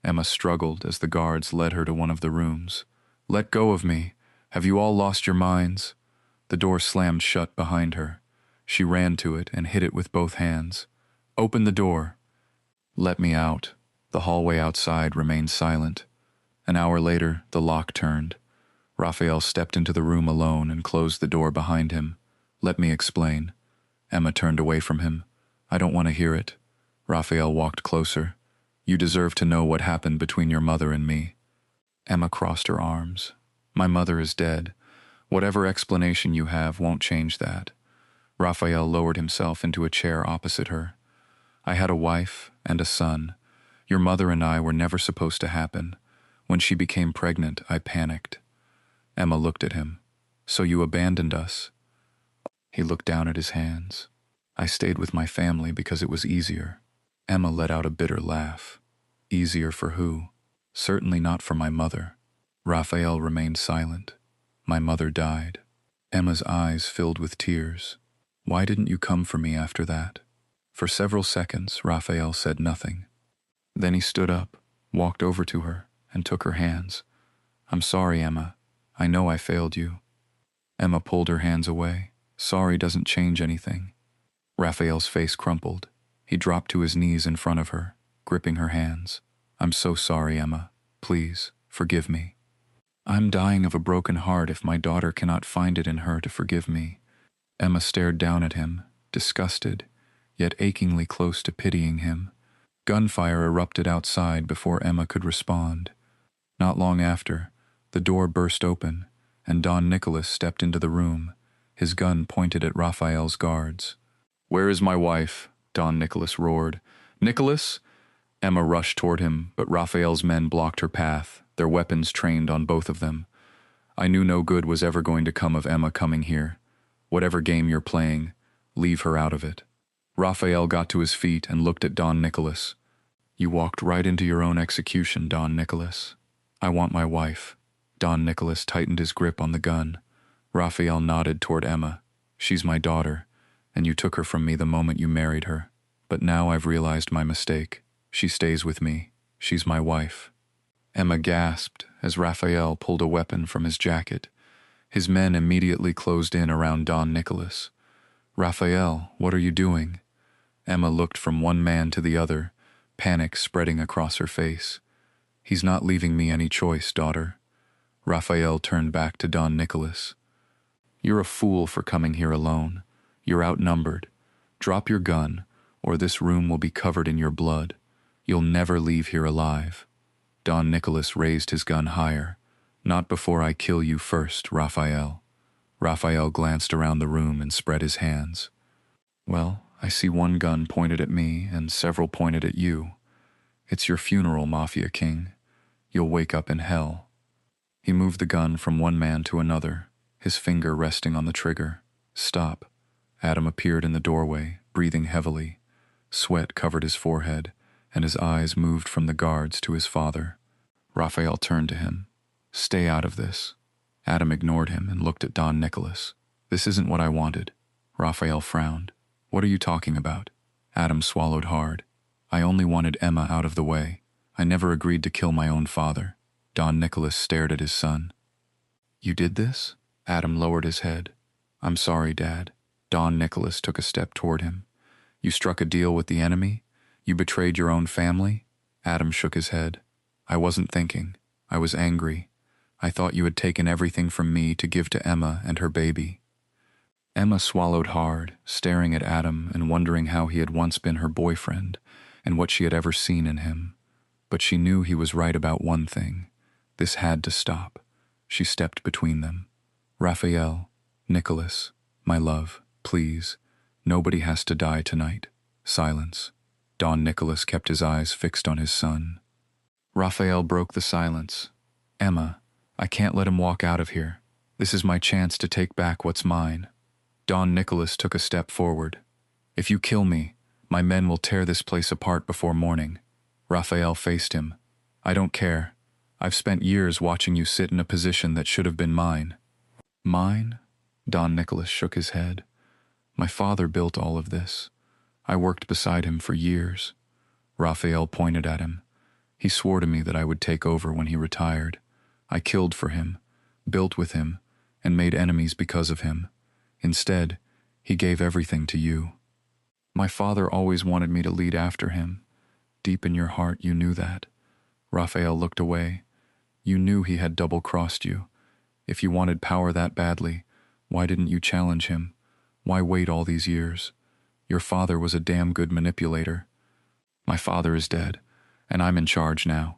Emma struggled as the guards led her to one of the rooms. "Let go of me. Have you all lost your minds?" The door slammed shut behind her. She ran to it and hit it with both hands. "Open the door." "Let me out." The hallway outside remained silent. An hour later, the lock turned. Raphael stepped into the room alone and closed the door behind him. "Let me explain." Emma turned away from him. "I don't want to hear it." Raphael walked closer. "You deserve to know what happened between your mother and me." Emma crossed her arms. "My mother is dead. Whatever explanation you have won't change that." Raphael lowered himself into a chair opposite her. "I had a wife and a son. Your mother and I were never supposed to happen. When she became pregnant, I panicked." Emma looked at him. "So you abandoned us?" He looked down at his hands. "I stayed with my family because it was easier." Emma let out a bitter laugh. "Easier for who?" "Certainly not for my mother." Raphael remained silent. "My mother died." Emma's eyes filled with tears. "Why didn't you come for me after that?" For several seconds, Raphael said nothing. Then he stood up, walked over to her, and took her hands. "I'm sorry, Emma. I know I failed you." Emma pulled her hands away. "Sorry doesn't change anything." Raphael's face crumpled. He dropped to his knees in front of her, gripping her hands. "I'm so sorry, Emma. Please, forgive me." "I'm dying of a broken heart if my daughter cannot find it in her to forgive me." Emma stared down at him, disgusted, yet achingly close to pitying him. Gunfire erupted outside before Emma could respond. Not long after, the door burst open, and Don Nicholas stepped into the room, his gun pointed at Raphael's guards. "Where is my wife?" Don Nicholas roared. "Nicholas?" Emma rushed toward him, but Raphael's men blocked her path, their weapons trained on both of them. "I knew no good was ever going to come of Emma coming here. Whatever game you're playing, leave her out of it." Raphael got to his feet and looked at Don Nicholas. "You walked right into your own execution, Don Nicholas. I want my wife." Don Nicholas tightened his grip on the gun. Raphael nodded toward Emma. "She's my daughter, and you took her from me the moment you married her. But now I've realized my mistake. She stays with me. She's my wife." Emma gasped as Raphael pulled a weapon from his jacket. His men immediately closed in around Don Nicholas. "Raphael, what are you doing?" Emma looked from one man to the other, panic spreading across her face. "He's not leaving me any choice, daughter." Raphael turned back to Don Nicholas. "You're a fool for coming here alone. You're outnumbered. Drop your gun, or this room will be covered in your blood. You'll never leave here alive." Don Nicholas raised his gun higher. "Not before I kill you first, Raphael." Raphael glanced around the room and spread his hands. "Well, I see one gun pointed at me and several pointed at you. It's your funeral, Mafia King. You'll wake up in hell." He moved the gun from one man to another, his finger resting on the trigger. "Stop." Adam appeared in the doorway, breathing heavily. Sweat covered his forehead, and his eyes moved from the guards to his father. Raphael turned to him. "Stay out of this." Adam ignored him and looked at Don Nicholas. "This isn't what I wanted." Raphael frowned. "What are you talking about?" Adam swallowed hard. "I only wanted Emma out of the way. I never agreed to kill my own father." Don Nicholas stared at his son. "You did this?" Adam lowered his head. "I'm sorry, Dad." Don Nicholas took a step toward him. "You struck a deal with the enemy? You betrayed your own family?" Adam shook his head. "I wasn't thinking. I was angry. I thought you had taken everything from me to give to Emma and her baby." Emma swallowed hard, staring at Adam and wondering how he had once been her boyfriend and what she had ever seen in him. But she knew he was right about one thing. This had to stop. She stepped between them. "Raphael, Nicholas, my love, please. Nobody has to die tonight." Silence. Don Nicholas kept his eyes fixed on his son. Raphael broke the silence. "Emma, I can't let him walk out of here. This is my chance to take back what's mine." Don Nicholas took a step forward. "If you kill me, my men will tear this place apart before morning." Raphael faced him. "I don't care. I've spent years watching you sit in a position that should have been mine." "Mine?" Don Nicholas shook his head. "My father built all of this. I worked beside him for years." Raphael pointed at him. "He swore to me that I would take over when he retired. I killed for him, built with him, and made enemies because of him. Instead, he gave everything to you. My father always wanted me to lead after him. Deep in your heart, you knew that." Raphael looked away. "You knew he had double-crossed you. If you wanted power that badly, why didn't you challenge him? Why wait all these years? Your father was a damn good manipulator." "My father is dead, and I'm in charge now."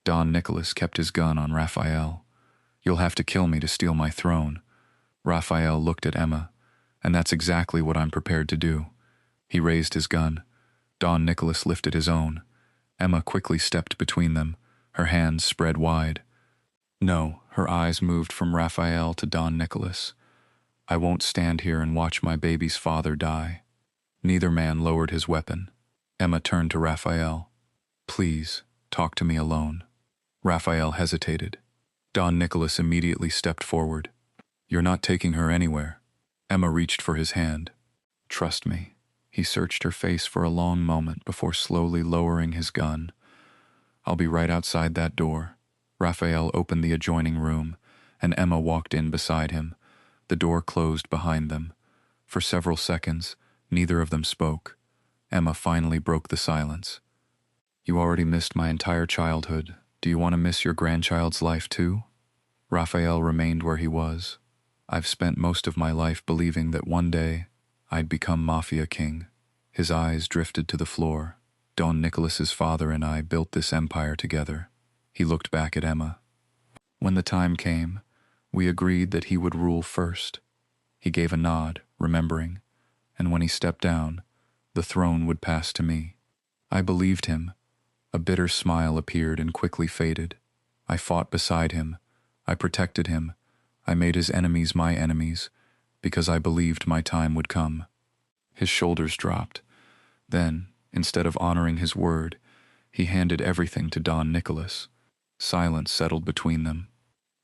Don Nicholas kept his gun on Raphael. "You'll have to kill me to steal my throne." Raphael looked at Emma. "And that's exactly what I'm prepared to do." He raised his gun. Don Nicholas lifted his own. Emma quickly stepped between them, her hands spread wide. "No," her eyes moved from Raphael to Don Nicholas. "I won't stand here and watch my baby's father die." Neither man lowered his weapon. Emma turned to Raphael. "Please, talk to me alone." Raphael hesitated. Don Nicholas immediately stepped forward. "You're not taking her anywhere." Emma reached for his hand. "Trust me." He searched her face for a long moment before slowly lowering his gun. "I'll be right outside that door." Raphael opened the adjoining room, and Emma walked in beside him. The door closed behind them. For several seconds, neither of them spoke. Emma finally broke the silence. "You already missed my entire childhood. Do you want to miss your grandchild's life too?" Raphael remained where he was. "I've spent most of my life believing that one day I'd become Mafia King." His eyes drifted to the floor. Don Nicholas's father and I built this empire together. He looked back at Emma. When the time came, we agreed that he would rule first. He gave a nod, remembering, and when he stepped down, the throne would pass to me. I believed him. A bitter smile appeared and quickly faded. I fought beside him. I protected him. I made his enemies my enemies, because I believed my time would come. His shoulders dropped. Then, instead of honoring his word, he handed everything to Don Nicholas. Silence settled between them.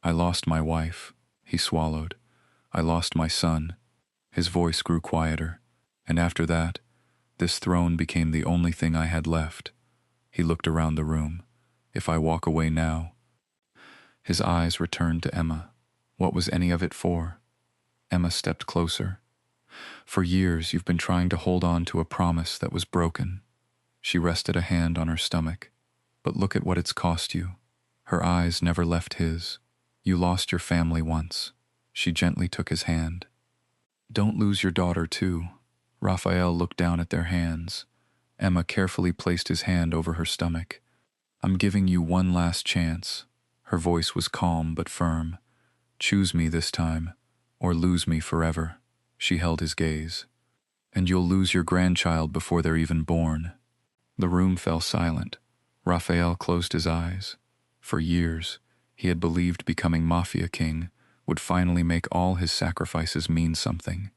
I lost my wife, he swallowed. I lost my son. His voice grew quieter. And after that, this throne became the only thing I had left. He looked around the room. If I walk away now... His eyes returned to Emma. What was any of it for? Emma stepped closer. For years you've been trying to hold on to a promise that was broken. She rested a hand on her stomach. But look at what it's cost you. Her eyes never left his. You lost your family once. She gently took his hand. Don't lose your daughter too. Raphael looked down at their hands. Emma carefully placed his hand over her stomach. I'm giving you one last chance. Her voice was calm but firm. Choose me this time, or lose me forever. She held his gaze. And you'll lose your grandchild before they're even born. The room fell silent. Raphael closed his eyes. For years, he had believed becoming Mafia King would finally make all his sacrifices mean something.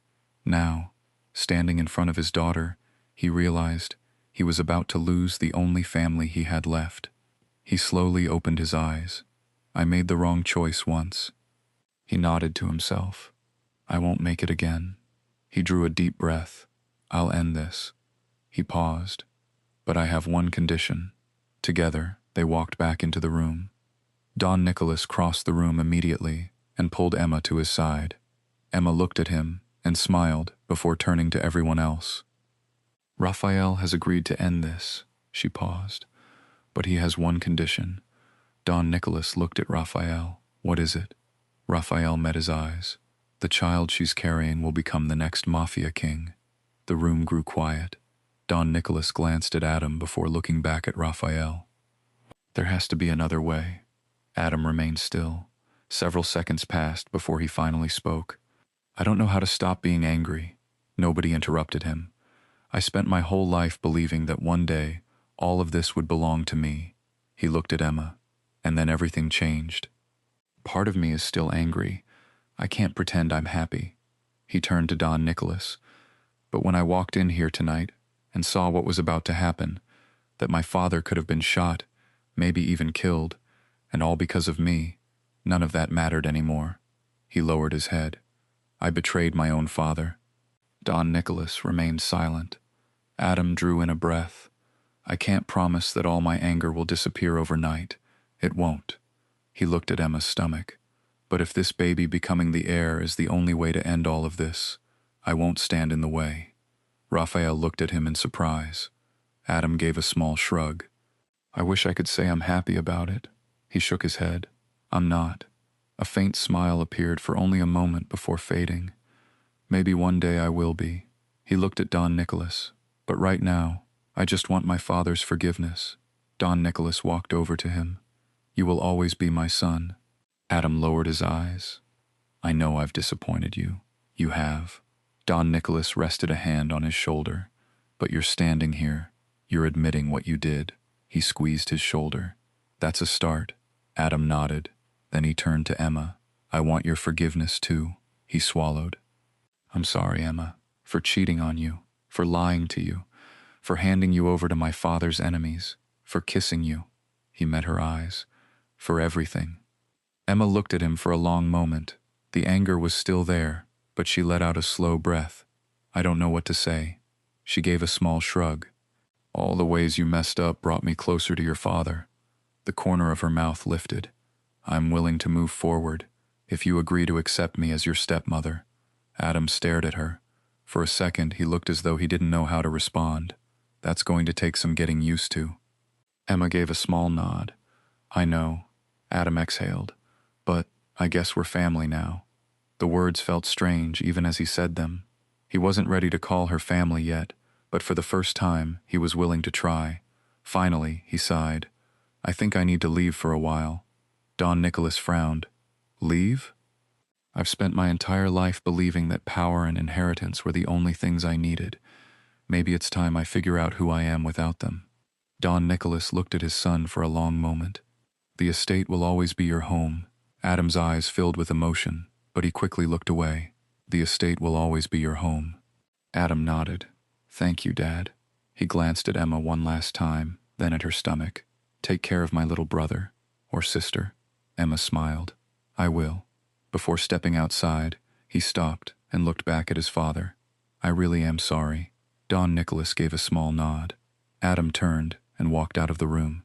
Now, standing in front of his daughter, he realized he was about to lose the only family he had left. He slowly opened his eyes. I made the wrong choice once. He nodded to himself. I won't make it again. He drew a deep breath. I'll end this. He paused. But I have one condition. Together, they walked back into the room. Don Nicholas crossed the room immediately and pulled Emma to his side. Emma looked at him and smiled before turning to everyone else. Raphael has agreed to end this. She paused. But he has one condition. Don Nicholas looked at Raphael. What is it? Raphael met his eyes. The child she's carrying will become the next Mafia King. The room grew quiet. Don Nicholas glanced at Adam before looking back at Raphael. There has to be another way. Adam remained still. Several seconds passed before he finally spoke. I don't know how to stop being angry. Nobody interrupted him. I spent my whole life believing that one day all of this would belong to me. He looked at Emma, and then everything changed. Part of me is still angry. I can't pretend I'm happy. He turned to Don Nicholas. But when I walked in here tonight and saw what was about to happen, that my father could have been shot, maybe even killed, and all because of me, none of that mattered anymore. He lowered his head. I betrayed my own father. Don Nicholas remained silent. Adam drew in a breath. I can't promise that all my anger will disappear overnight. It won't. He looked at Emma's stomach. But if this baby becoming the heir is the only way to end all of this, I won't stand in the way. Raphael looked at him in surprise. Adam gave a small shrug. I wish I could say I'm happy about it. He shook his head. I'm not. A faint smile appeared for only a moment before fading. Maybe one day I will be. He looked at Don Nicholas. But right now, I just want my father's forgiveness. Don Nicholas walked over to him. You will always be my son. Adam lowered his eyes. I know I've disappointed you. You have. Don Nicholas rested a hand on his shoulder. But you're standing here. You're admitting what you did. He squeezed his shoulder. That's a start. Adam nodded. Then he turned to Emma. I want your forgiveness too. He swallowed. I'm sorry, Emma, for cheating on you, for lying to you, for handing you over to my father's enemies, for kissing you. He met her eyes. For everything. Emma looked at him for a long moment. The anger was still there, but she let out a slow breath. I don't know what to say. She gave a small shrug. All the ways you messed up brought me closer to your father. The corner of her mouth lifted. I'm willing to move forward, if you agree to accept me as your stepmother. Adam stared at her. For a second, he looked as though he didn't know how to respond. That's going to take some getting used to. Emma gave a small nod. I know. Adam exhaled. But I guess we're family now. The words felt strange even as he said them. He wasn't ready to call her family yet, but for the first time, he was willing to try. Finally, he sighed. I think I need to leave for a while. Don Nicholas frowned. Leave? I've spent my entire life believing that power and inheritance were the only things I needed. Maybe it's time I figure out who I am without them. Don Nicholas looked at his son for a long moment. The estate will always be your home. Adam's eyes filled with emotion, but he quickly looked away. The estate will always be your home. Adam nodded. Thank you, Dad. He glanced at Emma one last time, then at her stomach. Take care of my little brother, or sister. Emma smiled. I will. Before stepping outside, he stopped and looked back at his father. I really am sorry. Don Nicholas gave a small nod. Adam turned and walked out of the room.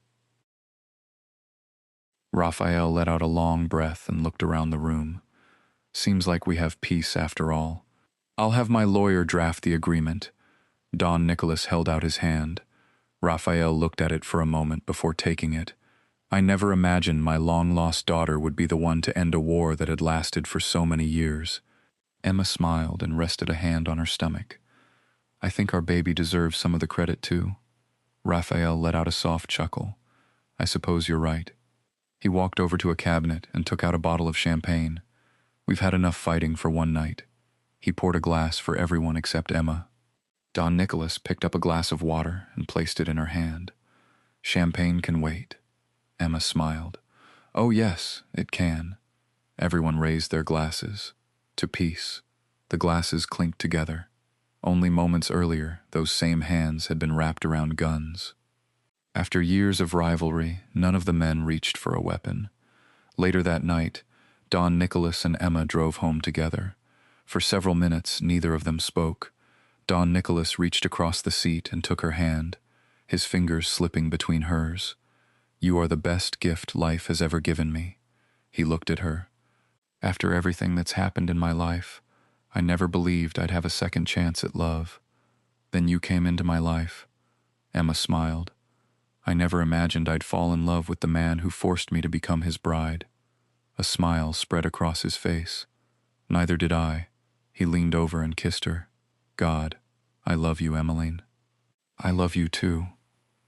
Raphael let out a long breath and looked around the room. Seems like we have peace after all. I'll have my lawyer draft the agreement. Don Nicholas held out his hand. Raphael looked at it for a moment before taking it. I never imagined my long-lost daughter would be the one to end a war that had lasted for so many years. Emma smiled and rested a hand on her stomach. I think our baby deserves some of the credit too. Raphael let out a soft chuckle. I suppose you're right. He walked over to a cabinet and took out a bottle of champagne. We've had enough fighting for one night. He poured a glass for everyone except Emma. Don Nicholas picked up a glass of water and placed it in her hand. Champagne can wait. Emma smiled. Oh yes, it can. Everyone raised their glasses. To peace. The glasses clinked together. Only moments earlier, those same hands had been wrapped around guns. After years of rivalry, none of the men reached for a weapon. Later that night, Don Nicholas and Emma drove home together. For several minutes, neither of them spoke. Don Nicholas reached across the seat and took her hand, his fingers slipping between hers. You are the best gift life has ever given me. He looked at her. After everything that's happened in my life, I never believed I'd have a second chance at love. Then you came into my life. Emma smiled. I never imagined I'd fall in love with the man who forced me to become his bride. A smile spread across his face. Neither did I. He leaned over and kissed her. God, I love you, Emmaline. I love you too.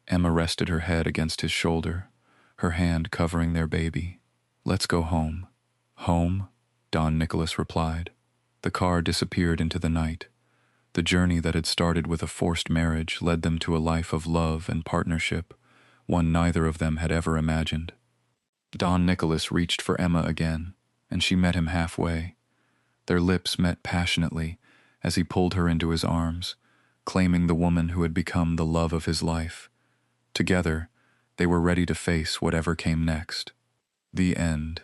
Emma rested her head against his shoulder, her hand covering their baby. Let's go home. Home? Don Nicholas replied. The car disappeared into the night. The journey that had started with a forced marriage led them to a life of love and partnership, one neither of them had ever imagined. Don Nicholas reached for Emma again, and she met him halfway. Their lips met passionately as he pulled her into his arms, claiming the woman who had become the love of his life. Together, they were ready to face whatever came next. The end.